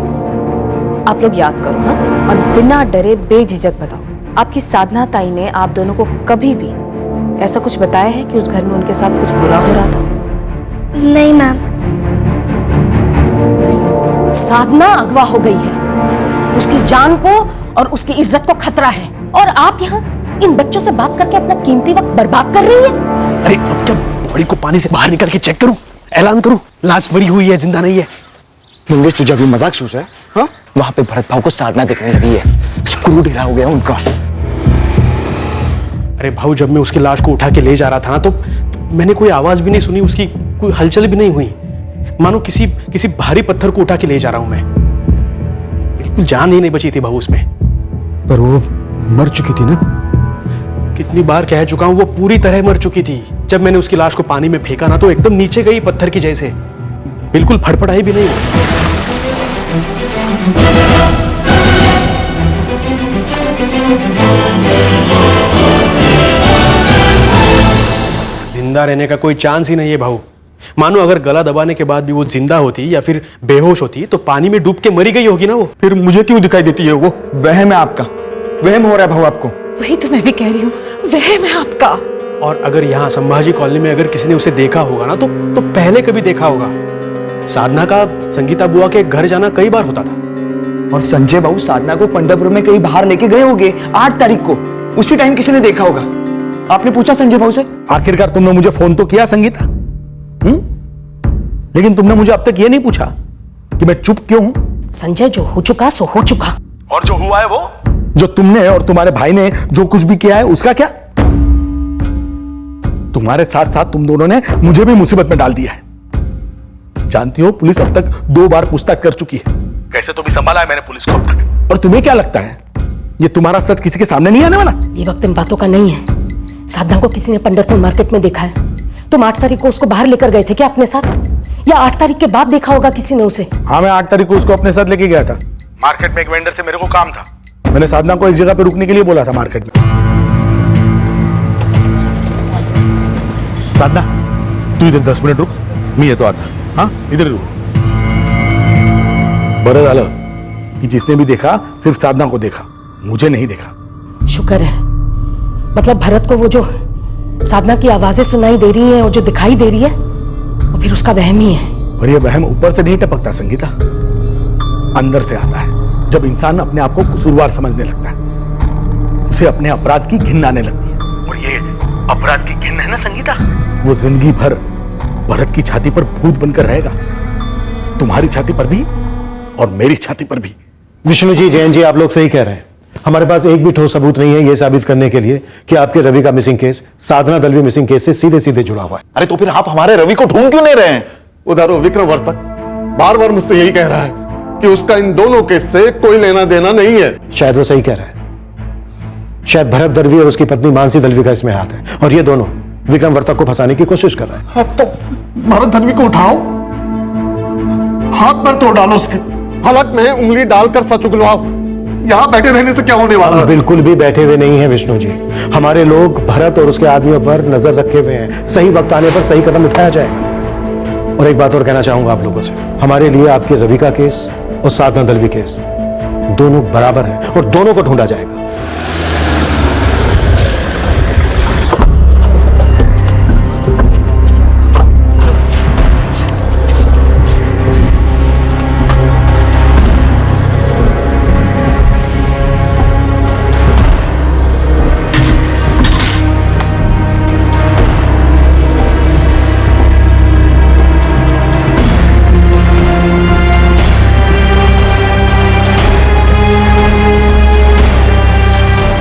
आप लोग याद करो हाँ, और बिना डरे बेझिझक बताओ, आपकी साधना ताई ने आप दोनों को कभी भी ऐसा कुछ बताया है कि उस घर में उनके साथ कुछ बुरा हो रहा था? नहीं मैम। साधना अगवा हो गई है, उसकी जान को और उसकी इज्जत को खतरा है, और आप यहाँ इन बच्चों से बात करके अपना कीमती वक्त बर्बाद कर रही है। अरे अब क्या बॉडी को पानी से बाहर निकाल के चेक करूं, ऐलान करूं लाश मरी हुई है जिंदा नहीं है? मंगेश, तुझे अभी मजाक सूझ रहा है? हाँ, वहां पे भरत भाव को साधना दिखने लगी है, स्क्रू ढीला हो गया उनका। अरे भाऊ, जब मैं उसकी लाश को उठा के ले जा रहा था ना तो मैंने कोई आवाज भी नहीं सुनी, उसकी कोई हलचल भी नहीं हुई। मानो किसी किसी भारी पत्थर को उठा के ले जा रहा हूं मैं। बिल्कुल जान ही नहीं बची थी बहू उसमें। पर वो मर चुकी थी ना? कितनी बार कह चुका हूं, वो पूरी तरह मर चुकी थी। जब मैंने उसकी लाश को पानी में फेंका ना, तो एकदम नीचे गई पत्थर की जैसे, बिल्कुल फड़फड़ाई भी नहीं। जिंदा रहने का कोई चांस ही नहीं है भाऊ। मानो अगर गला दबाने के बाद भी वो जिंदा होती या फिर बेहोश होती तो पानी में डूब के मरी गई होगी ना वो। फिर मुझे क्यों दिखाई देती है वो? वहम है आपका, वहम हो रहा है भाऊ आपको। वही तो मैं भी कह रही हूँ, वहम है आपका। और अगर यहाँ संभाजी कॉलोनी में अगर किसी ने उसे देखा होगा ना, तो पहले कभी देखा होगा। साधना का संगीता बुआ के घर जाना कई बार होता था। और संजय बाबू साधना को पंडरपुर में कहीं बाहर लेके गए होंगे 8 तारीख को, उसी टाइम किसी ने देखा होगा। आपने पूछा संजय बाबू से? आखिरकार तुमने मुझे फोन तो किया संगीता, लेकिन तुमने मुझे अब तक ये नहीं पूछा कि मैं चुप क्यों हूं। संजय, जो हो चुका सो हो चुका, और जो हुआ है वो, जो तुमने और तुम्हारे भाई ने जो कुछ भी किया है उसका क्या? तुम्हारे साथ साथ तुम दोनों ने मुझे भी मुसीबत में डाल दिया है। जानती हो, पुलिस अब तक 2 बार पूछताछ कर चुकी है। कैसे तो भी संभाला है मैंने पुलिस को अब तक। और तुम्हें क्या लगता है ये तुम्हारा सच किसी के सामने नहीं आने वाला? ये वक्त इन बातों का नहीं है। साधना को किसी ने पंडरपुर मार्केट में देखा है। तुम 8 तारीख को उसको बाहर लेकर गए थे क्या अपने साथ, या 8 तारीख के बाद देखा होगा किसी ने उसे? हाँ, मैं 8 तारीख को उसको अपने साथ लेके गया था। मार्केट में एक वेंडर से मेरे को काम था। मैंने साधना को एक जगह पे रुकने के लिए बोला था मार्केट में। साधना, तू इधर 10 मिनट रुक, मी येतो आता। हाँ, इधर रुक। बरं झालं कि जिसने भी देखा सिर्फ साधना को देखा, मुझे नहीं देखा। शुक्र है। मतलब भरत को वो जो साधना की आवाजें सुनाई दे रही हैं और जो दिखाई दे रही है, वो फिर उसका वहम ही है। और ये वहम ऊपर से नहीं टपकता संगीता, अंदर से आता है। जब इंसान अपने आप को कसूरवार समझने लगता है, उसे अपने अपराध की घिन आने लगती है। और ये अपराध की घिन है ना संगीता, वो जिंदगी भर भरत की छाती पर भूत बनकर रहेगा। तुम्हारी छाती पर भी और मेरी छाती पर भी। विष्णु जी, जैन जी, आप लोग सही कह रहे हैं। हमारे पास एक भी ठोस सबूत नहीं है ये साबित करने के लिए कि आपके रवि का मिसिंग केस साधना दलवी मिसिंग केस से सीधे सीधे जुड़ा हुआ है। अरे तो फिर आप हमारे रवि को ढूंढ क्यों नहीं रहे हैं? उधर विक्रम वर्तक बार बार मुझसे यही कह रहा है कि उसका इन दोनों केस से कोई लेना देना नहीं है। शायद वो सही कह रहा है। शायद भरत दलवी और उसकी पत्नी मानसी दलवी का इसमें हाथ है, और ये दोनों विक्रम वर्तक को फंसाने की कोशिश कर रहे हैं। तो भरत दलवी को उठाओ, हाथ पर तो डालो उसके, हलक में उंगली डालकर सच उगलवाओ। यहां बैठे रहने से क्या होने वाला है? बिल्कुल भी बैठे हुए नहीं है विष्णु जी। हमारे लोग भरत और उसके आदमियों पर नजर रखे हुए हैं। सही वक्त आने पर सही कदम उठाया जाएगा। और एक बात और कहना चाहूंगा आप लोगों से, हमारे लिए आपके रवि का केस और साधना दलवी केस दोनों बराबर हैं और दोनों को ढूंढा जाएगा।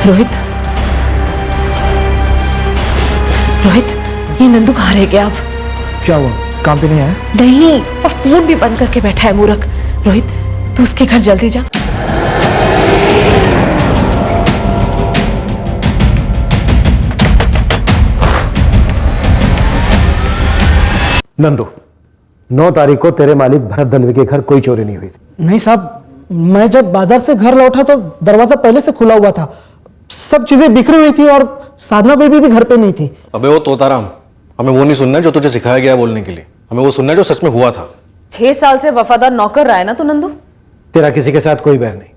रोहित, रोहित, ये नंदू कहाँ रह गया अब? क्या हुआ, काम पे नहीं आया? नहीं, और फोन भी बंद करके बैठा है मूर्ख। रोहित, तू उसके घर जल्दी जा। नंदू, 9 तारीख को तेरे मालिक भरत दलवी के घर कोई चोरी नहीं हुई थी। नहीं साहब, मैं जब बाजार से घर लौटा तो दरवाजा पहले से खुला हुआ था। सब चीजें बिखरी हुई थी और साधना बेबी भी घर पे नहीं थी। अबे वो तोताराम, हमें वो नहीं सुनना जो तुझे सिखाया गया बोलने के लिए, हमें वो सुनना जो सच में हुआ था। 6 साल से वफादार नौकर रहा है ना तू नंदू। तेरा किसी के साथ कोई बैर नहीं,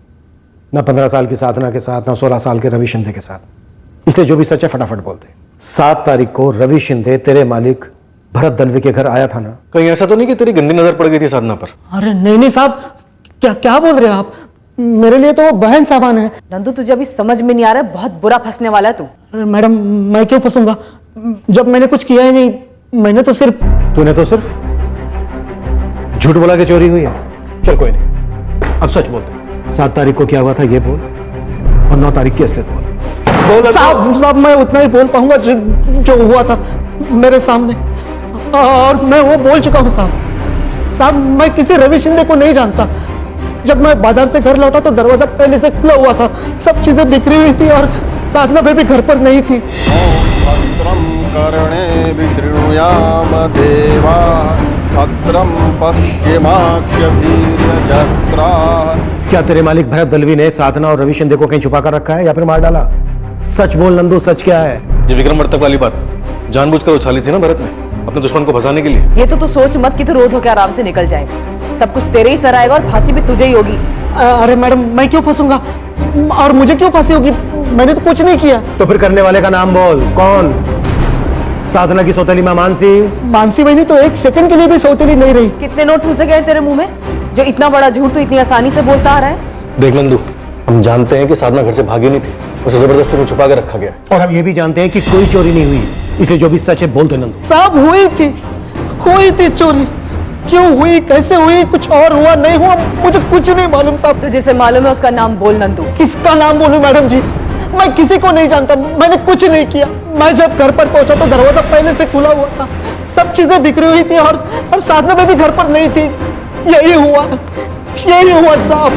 ना 15 साल की साधना के साथ, ना 16 साल के रवि शिंदे के साथ। इसलिए जो भी सच है फटाफट बोलते। 7 तारीख को रवि शिंदे तेरे मालिक भरत दलवी के घर आया था ना? कहीं ऐसा तो नहीं कि तेरी गंदी नजर पड़ गई थी साधना पर? अरे नहीं साहब, क्या बोल रहे हैं आप? मेरे लिए तो वो बहन साहबान है। नंदू, तुझे अभी समझ में नहीं आ रहा है, बहुत बुरा फंसने वाला है तू। अरे मैडम, मैं क्यों फंसूंगा जब मैंने कुछ किया ही नहीं। मैंने तो सिर्फ तूने तो सिर्फ झूठ बोला के चोरी हुई है। चल कोई नहीं, अब सच बोलते। 7 तारीख को क्या हुआ था ये बोल, और 9 तारीख की असलियत बोल। साहब मैं उतना ही बोल पाऊंगा जो हुआ था मेरे सामने, और मैं वो बोल चुका हूँ साहब। साहब मैं किसी रवि शिंदे को नहीं जानता। जब मैं बाजार से घर लौटा तो दरवाजा पहले से खुला हुआ था, सब चीजें बिखरी हुई थी और साधना बेबी घर पर नहीं थी। कर्णे विशृणुयाम देवा भद्रं पश्येमाक्षभिर्यजत्रा। क्या तेरे मालिक भरत दलवी ने साधना और रवि शिंदे को कहीं छुपा कर रखा है या फिर मार डाला? सच बोल नंदू, सच क्या है? ये विक्रम वर्तक वाली बात जानबूझकर उछाली थी ना भरत ने, अपने दुश्मन को फंसाने के लिए। ये तो तू सोच मत कि तू रोध होकर आराम से निकल जाएगा। सब कुछ तेरे ही सर आएगा और फांसी भी तुझे ही होगी। अरे मैडम, मैं क्यों फंसूंगा और मुझे क्यों फांसी होगी? मैंने तो कुछ नहीं किया। तो फिर करने वाले का नाम बोल, कौन? साधना की सौतेली मां मानसी? मानसी बहनी तो एक सेकंड के लिए भी सौतेली नहीं रही। कितने नोट ठूसे गए तेरे मुंह में जो इतना बड़ा झूठ तू इतनी आसानी से बोलता आ रहा है? देख नंदू, हम जानते हैं कि साधना घर से भागी नहीं थी, उसे जबरदस्ती में छुपा कर रखा गया। और हम ये भी जानते हैं कि कोई चोरी नहीं हुई, इसलिए जो भी सच है बोल दे नंदू। साहब हुई थी चोरी। क्यों हुई, कैसे हुई, कुछ और हुआ नहीं हुआ, मुझे कुछ नहीं मालूम साहब। तुझे से मालूम है उसका नाम बोल नंदू। किसका नाम बोलूं मैडम जी? मैं किसी को नहीं जानता, मैंने कुछ नहीं किया। मैं जब घर पर पहुंचा तो दरवाजा पहले से खुला हुआ था, सब चीजें बिखरी हुई थी और साधना में भी घर पर नहीं थी। यही हुआ साहब।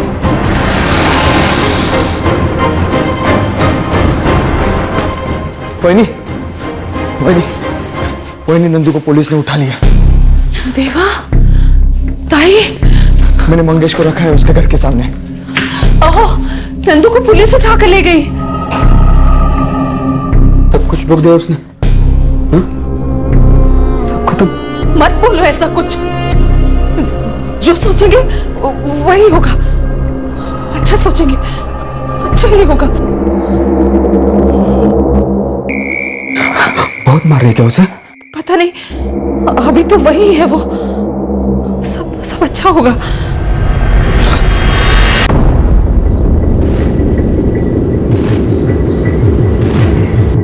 वही नंदू को पुलिस ने उठा लिया। देवा, ताई, मैंने मंगेश को रखा है उसके घर के सामने। ओहो, नंदू को पुलिस उठा कर ले गई। तब कुछ बुक दिया उसने? सब खत्म। मत बोलो ऐसा कुछ, जो सोचेंगे वही होगा। अच्छा सोचेंगे, अच्छा ही होगा। बहुत मार रही क्या उसे? पता नहीं, अभी तो वही है वो। सब अच्छा होगा।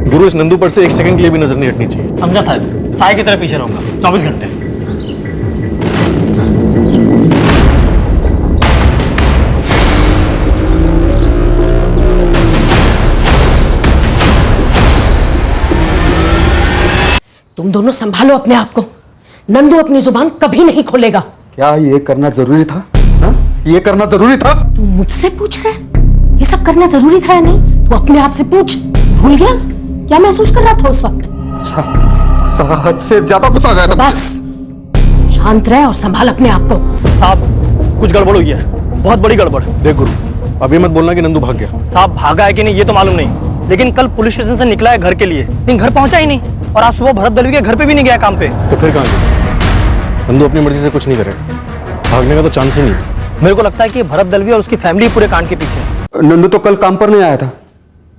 गुरु, इस नंदू पर से एक सेकंड के लिए भी नजर नहीं हटनी चाहिए। समझा साहब, साय की तरह पीछे रहूंगा 24 घंटे। तुम दोनों संभालो अपने आप को। नंदू अपनी जुबान कभी नहीं खोलेगा। क्या ये करना जरूरी था? हा? ये करना जरूरी था? तू मुझसे पूछ रहा है ये सब करना जरूरी था या नहीं? तू अपने आप से पूछ। भूल गया क्या महसूस कर रहा था उस वक्त? हद से ज्यादा गुस्सा गया था। बस शांत रहे और संभाल अपने आप को। साहब, कुछ गड़बड़ हुई है, बहुत बड़ी गड़बड़। देख गुरु, अभी मत बोलना कि नंदू भाग गया। साहब, भागा है कि नहीं ये तो मालूम नहीं, लेकिन कल पुलिस स्टेशन से निकला है घर के लिए, लेकिन घर पहुंचा ही नहीं। और आज सुबह भरत दलवी के घर पे भी नहीं गया काम पे। तो फिर कहाँ गया? नंदू अपनी मर्जी से कुछ नहीं करेगा, भागने का तो चांस ही नहीं। मेरे को लगता है कि भरत दलवी और उसकी फैमिली पूरे कांड के पीछे। नंदू तो कल काम पर नहीं आया था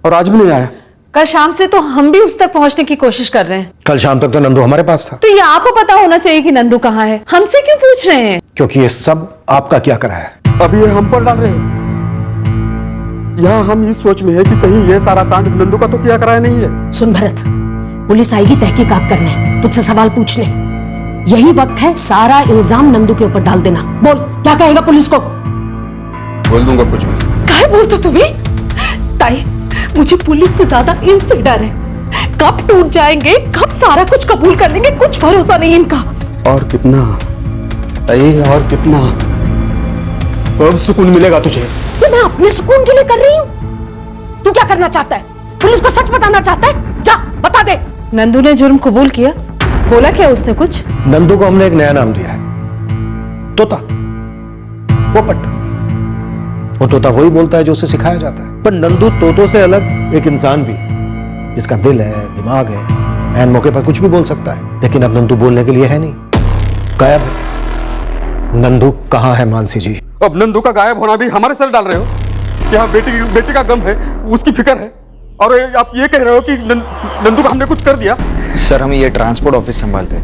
और आज भी नहीं आया। कल शाम से तो हम भी उस तक पहुंचने की कोशिश कर रहे हैं। कल शाम तक तो नंदू हमारे पास था। तो ये आपको पता होना चाहिए कि नंदू कहाँ है। हमसे क्यों पूछ रहे हैं? क्योंकि ये सब आपका क्या करा है। अभी ये हम पर डाल रहे हैं। यहाँ हम इस सोच में है कि कहीं ये सारा कांड नंदू का तो किया कराया नहीं है। सुन भरत, पुलिस आएगी तहकीकात करने, तुझसे सवाल पूछने। यही वक्त है सारा इल्जाम नंदू के ऊपर डाल देना। बोल, क्या कहेगा पुलिस को? बोल दूंगा कुछ भी। काहे बोलते हो तुम्हें? ताई, मुझे पुलिस से ज्यादा इनसे डर है। कब टूट जाएंगे, कब सारा कुछ कबूल कर लेंगे, कुछ भरोसा नहीं इनका। और कितना और कितना कब सुकून मिलेगा तुझे? तो मैं अपने सुकून के लिए कर रही हूँ। तू क्या करना चाहता है? पुलिस को सच बताना चाहता है? जा बता दे। नंदू ने जुर्म कबूल किया। बोला क्या उसने कुछ? नंदू को हमने एक नया नाम दिया है, तोता, पोपट। वो तोता वही बोलता है जो उसे सिखाया जाता है। पर नंदू तोतों से अलग एक इंसान भी, जिसका दिल है, दिमाग है, ऐन मौके पर कुछ भी बोल सकता है। लेकिन अब नंदू बोलने के लिए है नहीं, गायब है। नंदू कहाँ है मानसी जी? अब नंदू का गायब होना भी हमारे सर डाल रहे हो? क्या बेटी का गम है, उसकी फिक्र है, और आप ये कह रहे हो कि नंदू का हमने कुछ कर दिया? सर, हम ये ट्रांसपोर्ट ऑफिस संभालते हैं,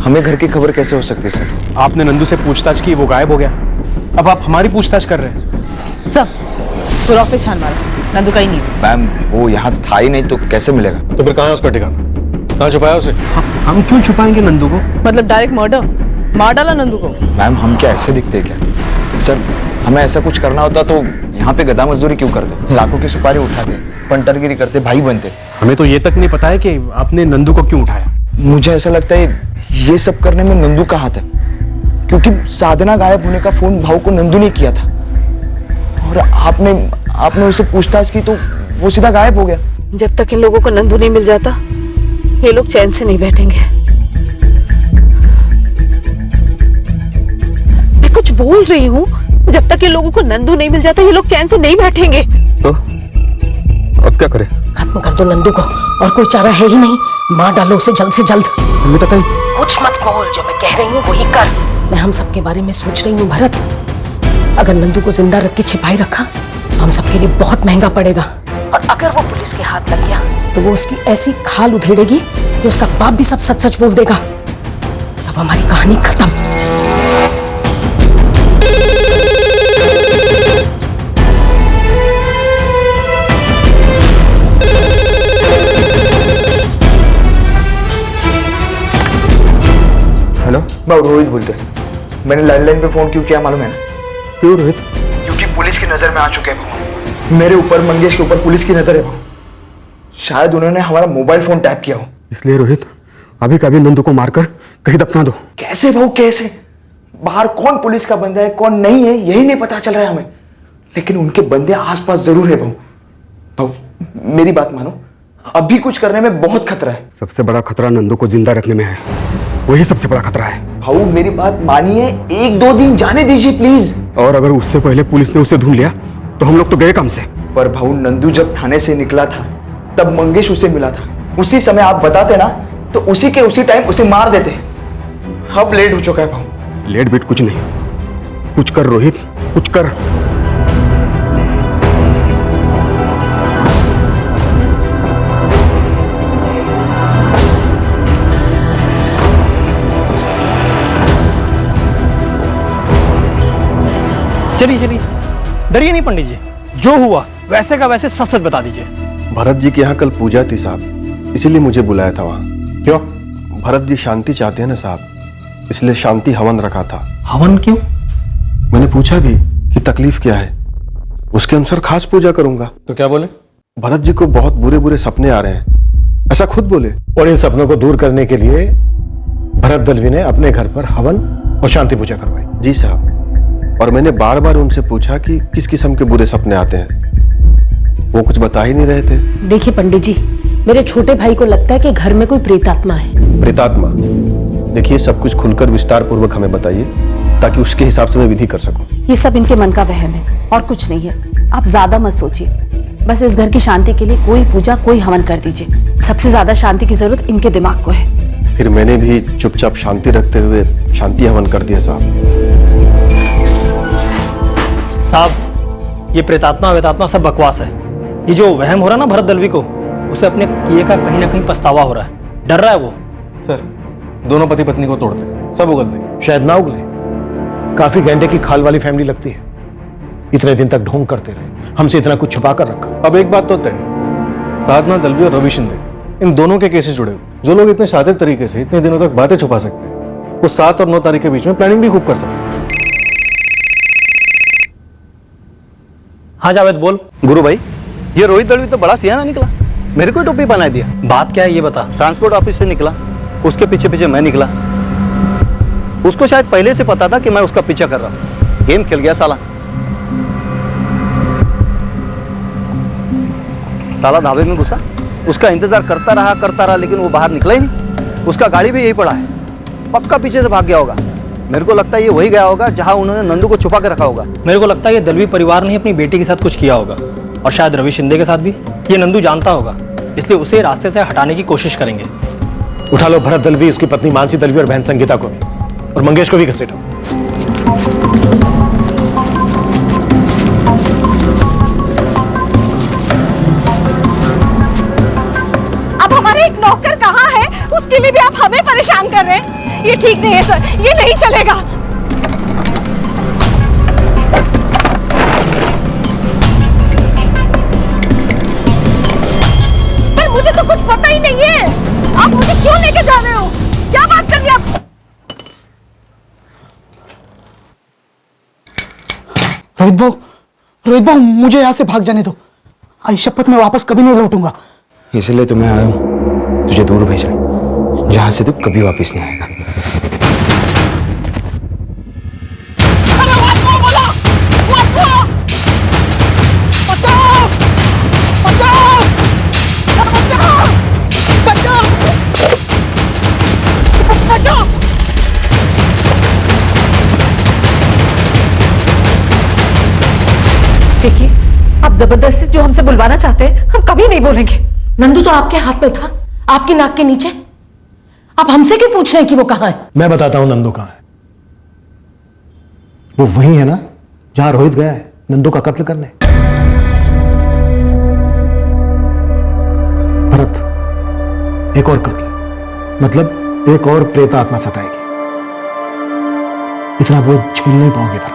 हमें घर की खबर कैसे हो सकती है सर? आपने नंदू से पूछताछ की, वो गायब हो गया। अब आप हमारी पूछताछ कर रहे हैं। सब पूरा ऑफिस छान मारा, नंदू का ही नहीं। मैम, वो यहाँ था ही नहीं तो कैसे मिलेगा? तो फिर कहाँ है उसका ठिकाना? कहाँ छुपाया उसे? हम क्यों छुपाएंगे नंदू को? मतलब डायरेक्ट मर्डर, मार डाला नंदू को। मैम, हम क्या ऐसे दिखते हैं क्या? सर, हमें ऐसा कुछ करना होता तो यहाँ पे गधा मजदूरी क्यों करते? लाखों की सुपारी उठाते, पंटरगिरी करते, भाई बनते। हमें तो ये तक नहीं पता है कि आपने नंदू को क्यों उठाया। मुझे ऐसा लगता है ये सब करने में नंदू का हाथ है। क्योंकि साधना गायब होने का फोन भाऊ को नंदू ने किया था और आपने उससे पूछताछ की तो वो सीधा गायब हो गया। जब तक इन लोगों को नंदू नहीं मिल जाता ये लोग चैन से नहीं बैठेंगे। मैं कुछ बोल रही हूँ, जब तक ये लोगों को नंदू नहीं मिल जाता ये लोग चैन से नहीं बैठेंगे। तो अब क्या करें? खत्म कर दो नंदू को, और कोई चारा है ही नहीं। मार डालो उसे जल्द से जल्द। संगीता ताई, कुछ मत बोल, जो मैं कह रही हूँ वही कर। मैं हम सबके बारे में सोच रही हूँ भरत। अगर नंदू को जिंदा रख के छिपाई रखा तो हम सबके लिए बहुत महंगा पड़ेगा, और अगर वो पुलिस के हाथ लग गया तो वो उसकी ऐसी खाल उधेड़ेगी कि उसका बाप भी सब सच सच बोल देगा। तब हमारी कहानी खत्म। हेलो, मैं रोहित बोलते हैं। मैंने लैंडलाइन पे फोन क्यों किया मालूम है ना? क्यों रोहित? क्योंकि पुलिस की नजर में आ चुके हैं भाऊ। मेरे ऊपर, मंगेश के ऊपर पुलिस की नजर है भाऊ। शायद उन्होंने हमारा मोबाइल फोन टैप किया हो। इसलिए रोहित, अभी कभी नंदू को मारकर कहीं दफना दो। कैसे भाऊ, कैसे? बाहर कौन पुलिस का बंदा है कौन नहीं है यही नहीं पता चल रहा है हमें, लेकिन उनके बंदे आसपास जरूर है भाऊ। भाऊ मेरी बात मानो, अभी कुछ करने में बहुत खतरा है। सबसे बड़ा खतरा नंदू को जिंदा रखने में है, वही सबसे बड़ा खतरा है। भाऊ मेरी बात मानिए, 1-2 दिन जाने दीजिए प्लीज। और अगर उससे पहले पुलिस ने उसे ढूंढ लिया तो हम लोग तो गए काम से। पर भाऊ नंदू जब थाने से निकला था तब मंगेश उसे मिला था। उसी समय आप बताते ना तो उसी के उसी टाइम उसे मार देते। अब लेट हो चुका है भाऊ। लेट बेट कुछ नहीं, कुछ कर रोहित, कुछ कर। चलिए चलिए, डरिए नहीं पंडित जी, जो हुआ वैसे का वैसे सच सच बता दीजिए। भरत जी के यहाँ कल पूजा थी साहब, इसीलिए मुझे बुलाया था वहाँ। क्यों? भरत जी शांति चाहते हैं ना साहब, इसलिए शांति हवन रखा था। हवन क्यों? मैंने पूछा भी कि तकलीफ क्या है, उसके अनुसार खास पूजा करूंगा। तो क्या बोले? भरत जी को बहुत बुरे बुरे सपने आ रहे हैं, ऐसा खुद बोले। और इन सपनों को दूर करने के लिए भरत दलवी ने अपने घर पर हवन और शांति पूजा करवाई। जी साहब, और मैंने बार बार उनसे पूछा कि किस किस्म के बुरे सपने आते हैं, वो कुछ बता ही नहीं रहे थे। देखिए पंडित जी, मेरे छोटे भाई को लगता है कि घर में कोई प्रेतात्मा है। प्रेतात्मा? देखिए, सब कुछ खुलकर विस्तार पूर्वक हमें बताइए ताकि उसके हिसाब से मैं विधि कर सकूं। ये सब इनके मन का वहम है और कुछ नहीं है। आप ज्यादा मत सोचिए, बस इस घर की शांति के लिए कोई पूजा कोई हवन कर दीजिए। सबसे ज्यादा शांति की जरूरत इनके दिमाग को है। फिर मैंने भी चुपचाप शांति रखते हुए शांति हवन कर दिया साहब। साहब, ये प्रेतात्मा वेतात्मा सब बकवास है। ये जो वहम हो रहा है ना भरत दलवी को, उसे अपने किए का कहीं ना कहीं पछतावा हो रहा है। डर रहा है वो। सर, दोनों पति पत्नी को तोड़ते सब उगलते। शायद ना उगले, काफी घंटे की खाल वाली फैमिली लगती है। इतने दिन तक ढोंग करते रहे, हमसे इतना कुछ छुपा कर रखा। अब एक बात तो तय, साधना दलवी और रवि शिंदे, इन दोनों के केसेस जुड़े हुए। जो लोग इतने शातिर तरीके से इतने दिनों तक बातें छुपा सकते हैं, वो 7 और 9 तारीख के बीच में प्लानिंग भी खूब कर सकते हैं। हाँ जावेद बोल। गुरु भाई, ये रोहित दलवी तो बड़ा सियाना निकला, मेरे को टोपी बना दिया। बात क्या है ये बता। ट्रांसपोर्ट ऑफिस से निकला, उसके पीछे पीछे मैं निकला। उसको शायद पहले से पता था कि मैं उसका पीछा कर रहा हूँ। गेम खेल गया साला। साला ढाबे में घुसा, उसका इंतजार करता रहा, लेकिन वो बाहर निकला ही नहीं। उसका गाड़ी भी यही पड़ा है, पक्का पीछे से भाग गया होगा। मेरे को लगता है ये वही गया होगा जहां उन्होंने नंदू को छुपा के रखा होगा। मेरे को लगता है ये दलवी परिवार ने अपनी बेटी के साथ कुछ किया होगा, और शायद रवि शिंदे के साथ भी। ये नंदू जानता होगा, इसलिए उसे रास्ते से हटाने की कोशिश करेंगे। उठा लो भरत दलवी, उसकी पत्नी मानसी दलवी और बहन संगीता को भी, और मंगेश को भी घसीटो। अब हमारे एक नौकर कहाँ है, उसके लिए भी आप हमें परेशान कर रहे हैं। ये ठीक नहीं है सर, ये नहीं चलेगा। पर मुझे तो कुछ पता ही नहीं है, आप मुझे क्यों लेके जा रहे हो? क्या बात कर रही आप? रोहित भाऊ, मुझे यहाँ से भाग जाने दो। आई शपथ मैं वापस कभी नहीं लौटूंगा। इसलिए तो मैं आया हूँ तुझे दूर भेजने, जहां से तू कभी वापस नहीं आएगा। देखिए, आप जबरदस्ती जो हमसे बुलवाना चाहते हैं हम कभी नहीं बोलेंगे। नंदू तो आपके हाथ में था, आपकी नाक के नीचे। आप हमसे क्यों पूछ रहे हैं कि वो कहां है? मैं बताता हूं नंदू कहां है। वो वही है ना जहां रोहित गया है नंदू का कत्ल करने। भरत, एक और कत्ल, मतलब एक और प्रेत आत्मा सताएगी। इतना बोझ झेल नहीं पाओगे भरत,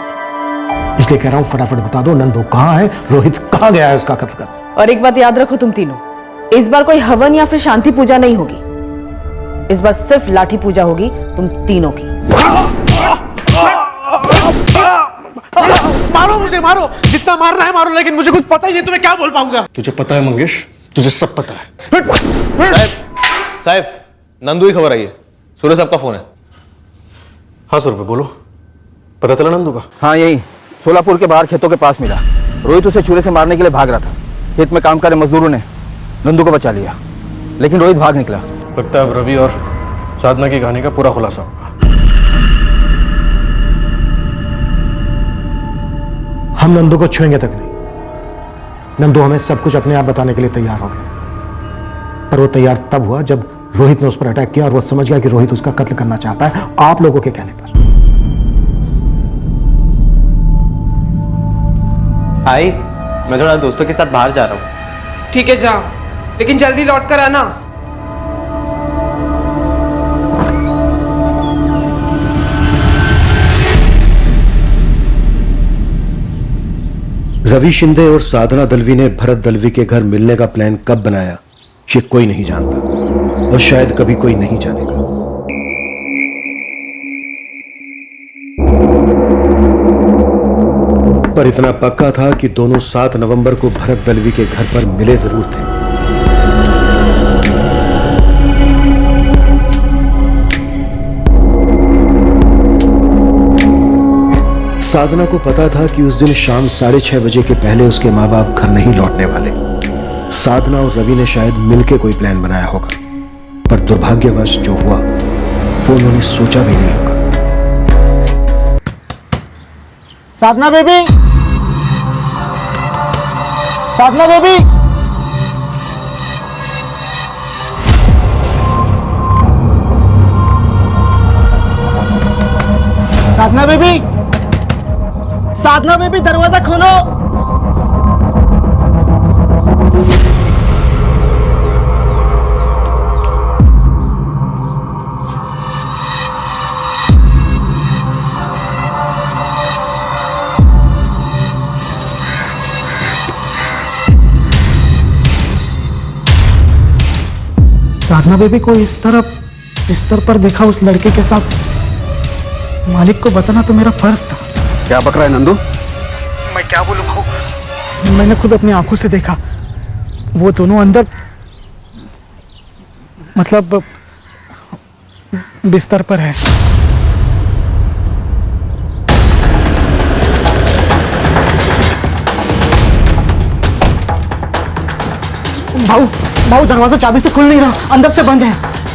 इसलिए कह रहा हूं फटाफट बता दो नंदू कहां है, रोहित कहां गया है उसका कत्ल करने। और एक बात याद रखो तुम तीनों, इस बार कोई हवन या फिर शांति पूजा नहीं होगी, इस बार सिर्फ लाठी पूजा होगी तुम तीनों की। मारो मुझे, मारो, जितना मारना है मारो, लेकिन मुझे कुछ पता ही नहीं, तुम्हें क्या बोल पाऊंगा। तुझे पता है मंगेश, तुझे सब पता है। साहब, नंदू की खबर आई है, सूर्य साहब का फोन है। हाँ सूर्य, बोलो, पता चला नंदू का? हाँ, यही सोलापुर के बाहर खेतों के पास मिला। रोहित उसे छुरे से मारने के लिए भाग रहा था। खेत में काम कर रहे मजदूरों ने नंदू को बचा लिया, लेकिन रोहित भाग निकला। लगता है अब रवि और साधना की कहानी का पूरा खुलासा होगा। हम नंदू को छुएंगे तक नहीं। नंदू हमें सब कुछ अपने आप बताने के लिए तैयार हो गया, पर वो तैयार तब हुआ जब रोहित ने उस पर अटैक किया और वो समझ गया कि रोहित उसका कत्ल करना चाहता है आप लोगों के कहने पर। आई, मैं थोड़ा दोस्तों के साथ बाहर जा रहा हूँ। ठीक है जाओ, लेकिन जल्दी लौट कर आना। रवि शिंदे और साधना दलवी ने भरत दलवी के घर मिलने का प्लान कब बनाया ये कोई नहीं जानता और शायद कभी कोई नहीं जानेगा। पर इतना पक्का था कि दोनों 7 नवंबर को भरत दलवी के घर पर मिले जरूर थे। साधना को पता था कि उस दिन शाम 6:30 बजे के पहले उसके माँ बाप घर नहीं लौटने वाले। साधना और रवि ने शायद मिलकर कोई प्लान बनाया होगा, पर दुर्भाग्यवश जो हुआ वो उन्होंने सोचा भी नहीं होगा। साधना बेबी, साधना बेबी, साधना बेबी, साधना बेबी, दरवाजा खोलो। साधना बेबी को इस तरह बिस्तर पर देखा उस लड़के के साथ, मालिक को बताना तो मेरा फर्ज था। क्या बक रहा है नंदू? मैं क्या बोलूं भाऊ, मैंने खुद अपनी आंखों से देखा, वो दोनों अंदर मतलब बिस्तर पर है। भाऊ, भाऊ, दरवाजा चाबी से खुल नहीं रहा, अंदर से बंद है।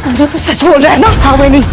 नंदू तो सच बोल रहा है ना? हाँ, मैं नहीं।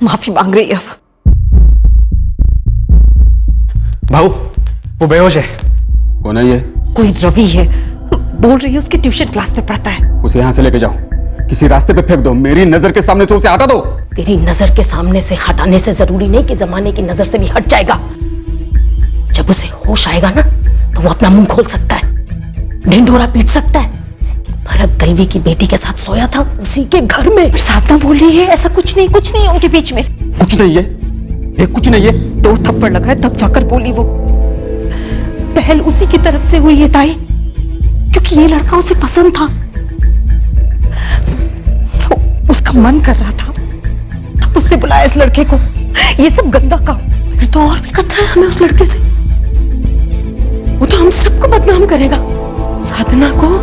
माफी मांग रही है अब। भाऊ, वो बेहोश है। कौन है ये? कोई रवि है, बोल रही है उसकी ट्यूशन क्लास में पढ़ता है। उसे यहाँ से लेके जाओ, किसी रास्ते पे फेंक दो, मेरी नजर के सामने से उसे हटा दो। तेरी नजर के सामने से हटाने से जरूरी नहीं कि जमाने की नजर से भी हट जाएगा। जब उसे होश आएगा ना तो वो अपना मुंह खोल सकता है, ढिंढोरा पीट सकता है कि भरत दलवी की बेटी के साथ सोया था उसी के घर में। साधना बोल रही है ऐसा कुछ नहीं है उनके बीच में। कुछ नहीं है, ये कुछ नहीं है। 2 थप्पड़ लगाए तब जाकर बोली वो। पहल उसी की तरफ से हुई है ताई, क्योंकि ये लड़का उसे पसंद था, तो उसका मन कर रहा था, तब उसने बुलाया इस लड़के को। ये सब गंदा काम। फिर तो और भी खतरा है हमें उस लड़के से। वो तो हम सबको बदनाम करेगा, साधना को,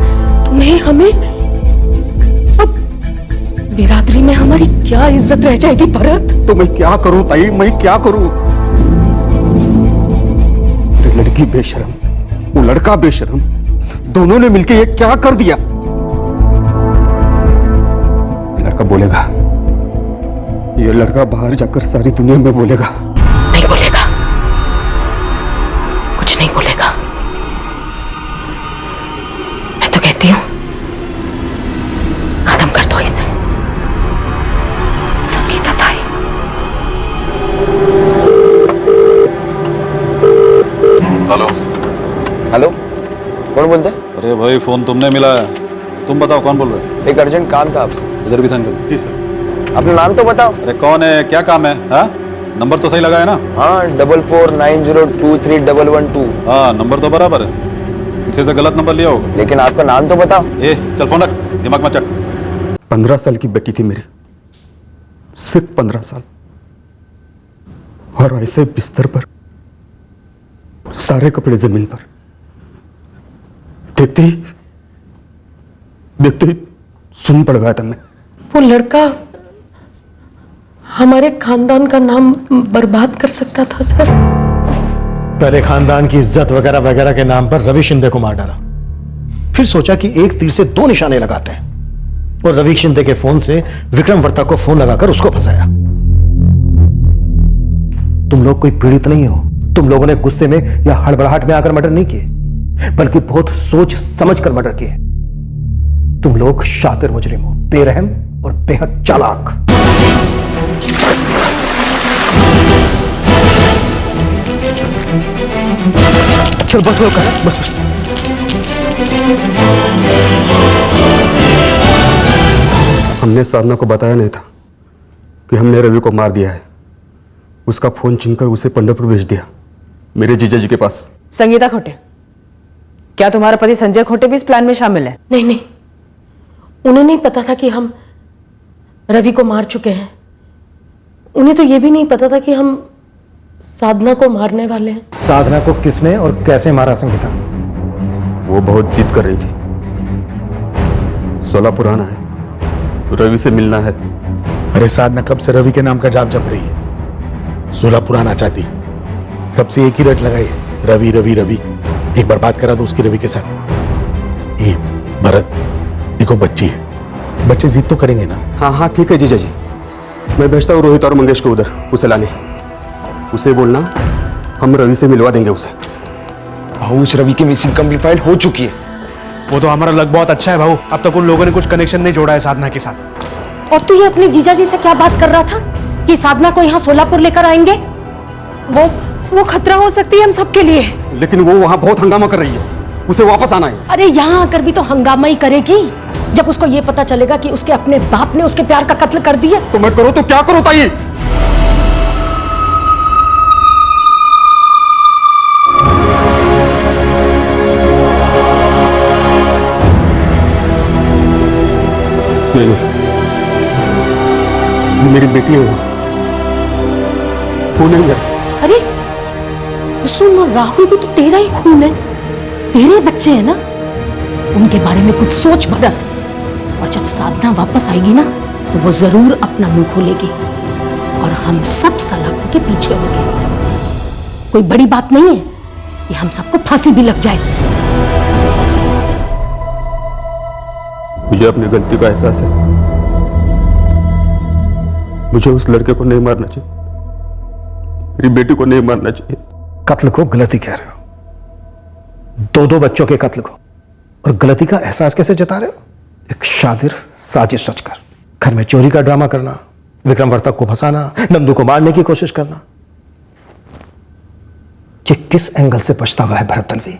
तुम्हें, हमें। अब बिरादरी में हमारी क्या इज्जत रह जाएगी भरत? तो मैं क्या करूं ताई, मैं क्या करूं? लड़की बेशरम, वो लड़का बेशरम, दोनों ने मिलकर ये क्या कर दिया? लड़का बोलेगा, ये लड़का बाहर जाकर सारी दुनिया में बोलेगा। नहीं बोलेगा, कुछ नहीं बोलेगा। मैं तो कहती हूं खत्म कर दो इसे। संगीता ताई। हेलो हेलो, कौन बोलते? अरे भाई फोन तुमने मिला है, तुम बताओ कौन बोल रहे हो? एक अर्जेंट काम था आपसे। इधर भी साइन कर। जी सर। अपना नाम तो बताओ। अरे कौन है, क्या काम है? हाँ, नंबर तो सही लगा है ना? हाँ, 4490231112। हाँ, नंबर तो बराबर है, किसी से गलत नंबर लिया होगा। लेकिन आपका नाम तो बताओ। ए चल फोन रख, दिमाग मत चट। 15 साल की बेटी थी मेरी, सिर्फ 15 साल, और ऐसे बिस्तर पर, सारे कपड़े जमीन पर। देखते ही सुन पड़ गया था मैं। वो लड़का हमारे खानदान का नाम बर्बाद कर सकता था सर। पहले खानदान की इज्जत वगैरह वगैरह के नाम पर रवि शिंदे को मार डाला, फिर सोचा कि एक तीर से 2 निशाने लगाते हैं, और रवि शिंदे के फोन से विक्रम वर्ता को फोन लगाकर उसको फंसाया। तुम लोग कोई पीड़ित नहीं हो, तुम लोगों ने गुस्से में या हड़बड़ाहट में आकर मर्डर नहीं किए, बल्कि बहुत सोच समझ कर मर्डर किए। तुम लोग शातिर मुजरिम हो, बेरहम और बेहद चालाक। चल बस लोग बस। हमने साधना को बताया नहीं था कि हमने रवि को मार दिया है। उसका फोन छीनकर उसे पंढरपुर भेज दिया, मेरे जीजा जी के पास। संगीता खोटे, क्या तुम्हारा पति संजय खोटे भी इस प्लान में शामिल है? नहीं, उन्हें नहीं पता था कि हम रवि को मार चुके हैं। उन्हें तो यह भी नहीं पता था कि हम साधना को मारने वाले हैं। साधना को किसने और कैसे मारा संगीता? वो बहुत जिद कर रही थी, सोलापुर आना है, रवि से मिलना है। अरे साधना कब से रवि के नाम का जाप जप रही है, सोलापुर आना चाहती, कब से एक ही रट लगाई है, रवि रवि रवि। एक बार बात करा दो उसकी रवि के साथ। ये भरत देखो, बच्ची है, बच्चे जिद तो करेंगे ना। हाँ ठीक है जीजा जी, मैं भेजता हूँ रोहित और मंगेश को उधर उसे लाने। उसे बोलना हम रवि से मिलवा देंगे उसे। भाऊ, उस रवि की मिसिंग कंप्लीट हो चुकी है। वो तो हमारा लक बहुत अच्छा है भाऊ, अब तक उन लोगों ने कुछ कनेक्शन नहीं जोड़ा है साधना के साथ। और तू ये अपने जीजाजी से क्या बात कर रहा था कि साधना को यहाँ सोलापुर लेकर आएंगे? वो खतरा हो सकती है हम सबके लिए। लेकिन वो वहां बहुत हंगामा कर रही है, उसे वापस आना है। अरे यहाँ आकर भी तो हंगामा ही करेगी जब उसको ये पता चलेगा कि उसके अपने बाप ने उसके प्यार का कत्ल कर दिया। तो मैं करूँ तो क्या करूँ ताई? मेरी बेटी है वो नहीं है। अरे कुसुम और राहुल भी तो तेरा ही खून है, तेरे बच्चे हैं ना, उनके बारे में कुछ सोच भरत। और जब साधना वापस आएगी ना तो वो जरूर अपना मुंह खोलेगी और हम सब सलाखों के पीछे होंगे। कोई बड़ी बात नहीं है कि हम सबको फांसी भी लग जाए। मुझे अपनी गलती का एहसास है, मुझे उस लड़के को नहीं मारना चाहिए, मेरी बेटी को नहीं मारना चाहिए। कत्ल को गलती कह रहे हो, 2 बच्चों के कत्ल को, और गलती का एहसास कैसे जता रहे हो? एक शातिर साजिश रचकर घर में चोरी का ड्रामा करना, विक्रम वर्तक को फंसाना, नंदू को मारने की कोशिश करना। ये किस एंगल से पछतावा है भरत दलवी?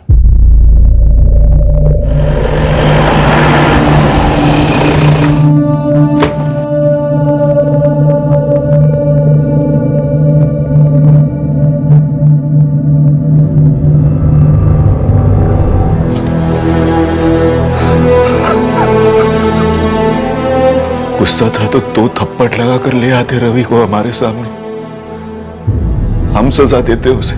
गुस्सा था तो 2 थप्पड़ लगाकर ले आते रवि को हमारे सामने, हम सजा देते उसे।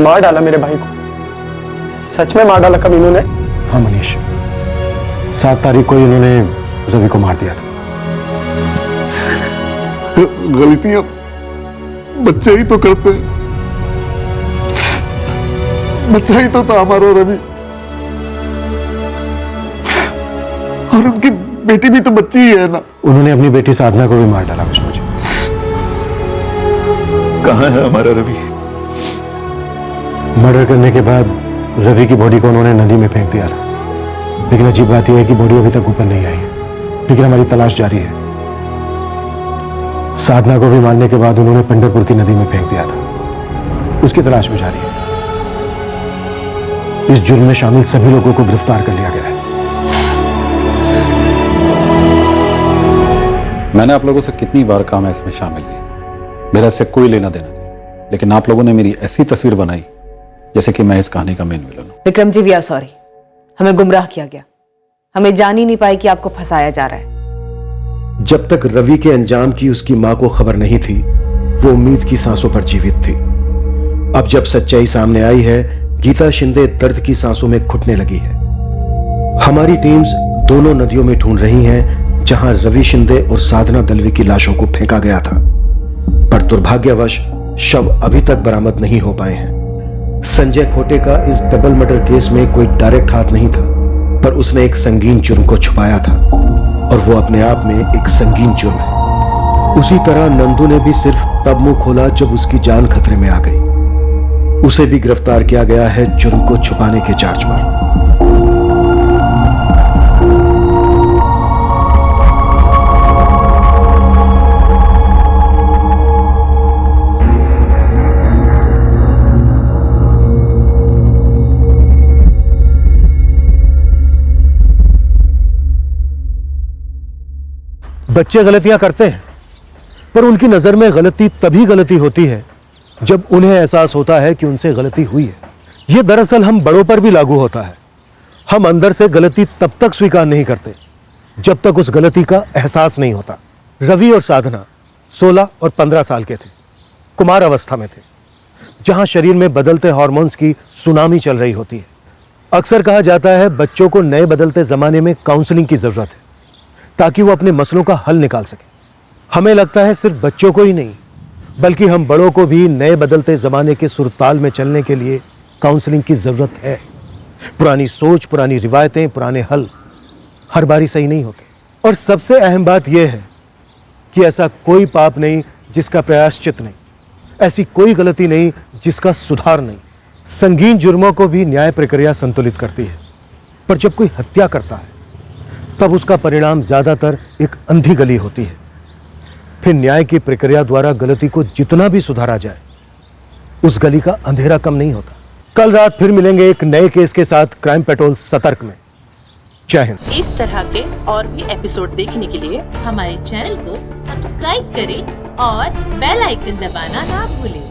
मार डाला मेरे भाई को, सच में मार डाला कभी इन्होंने? हाँ मनीष, 7 तारीख को इन्होंने रवि को मार दिया था। गलतियां बच्चे ही तो करते हैं, बच्चा ही तो था हमारा रवि, और उनकी बेटी भी तो बच्ची ही है ना। उन्होंने अपनी बेटी साधना को भी मार डाला विष्णु जी। कहाँ है हमारा रवि? मर्डर करने के बाद रवि की बॉडी को उन्होंने नदी में फेंक दिया था, लेकिन अजीब बात यह है कि बॉडी अभी तक ऊपर नहीं आई है, लेकिन हमारी तलाश जारी है। साधना को भी मारने के बाद उन्होंने पंढरपुर की नदी में फेंक दिया था, उसकी तलाश भी जारी है। इस जुर्म में शामिल सभी लोगों को गिरफ्तार कर लिया गया है। मैंने आप लोगों से कितनी बार कहा मैं इसमें शामिल नहीं, मेरा इससे कोई लेना देना नहीं, लेकिन आप लोगों ने मेरी ऐसी तस्वीर बनाई जैसे कि मैं इस कहानी का मेन विलन हूं। Vikram ji, we are sorry, हमें गुमराह किया गया, हमें जान ही नहीं पाई कि आपको फंसाया जा रहा है। जब तक रवि के अंजाम की उसकी मां को खबर नहीं थी, वो उम्मीद की सांसों पर जीवित थी। अब जब सच्चाई सामने आई है, गीता शिंदे दर्द की सांसों में घुटने लगी है। हमारी टीम्स दोनों नदियों में ढूंढ रही हैं जहां रवि शिंदे और साधना दलवी की लाशों को फेंका गया था, पर दुर्भाग्यवश शव अभी तक बरामद नहीं हो पाए हैं। संजय खोटे का इस डबल मर्डर केस में कोई डायरेक्ट हाथ नहीं था, पर उसने एक संगीन जुर्म को छुपाया था, और वो अपने आप में एक संगीन जुर्म है। उसी तरह नंदू ने भी सिर्फ तब मुंह खोला जब उसकी जान खतरे में आ गई। उसे भी गिरफ्तार किया गया है जुर्म को छुपाने के चार्ज पर। बच्चे गलतियां करते हैं, पर उनकी नजर में गलती तभी गलती होती है जब उन्हें एहसास होता है कि उनसे गलती हुई है। यह दरअसल हम बड़ों पर भी लागू होता है। हम अंदर से गलती तब तक स्वीकार नहीं करते जब तक उस गलती का एहसास नहीं होता। रवि और साधना 16 और 15 साल के थे, कुमार अवस्था में थे, जहां शरीर में बदलते हार्मोन्स की सुनामी चल रही होती है। अक्सर कहा जाता है बच्चों को नए बदलते जमाने में काउंसलिंग की जरूरत है ताकि वो अपने मसलों का हल निकाल सके। हमें लगता है सिर्फ बच्चों को ही नहीं, बल्कि हम बड़ों को भी नए बदलते जमाने के सुरताल में चलने के लिए काउंसलिंग की जरूरत है। पुरानी सोच, पुरानी रिवायतें, पुराने हल हर बारी सही नहीं होते। और सबसे अहम बात यह है कि ऐसा कोई पाप नहीं जिसका प्रायश्चित नहीं, ऐसी कोई गलती नहीं जिसका सुधार नहीं। संगीन जुर्मों को भी न्याय प्रक्रिया संतुलित करती है, पर जब कोई हत्या करता है तब उसका परिणाम ज्यादातर एक अंधी गली होती है। फिर न्याय की प्रक्रिया द्वारा गलती को जितना भी सुधारा जाए, उस गली का अंधेरा कम नहीं होता। कल रात फिर मिलेंगे एक नए केस के साथ क्राइम पेट्रोल सतर्क में। जय हिंद। इस तरह के और भी एपिसोड देखने के लिए हमारे चैनल को सब्सक्राइब करें और बेल आइकन दबाना ना भूलें।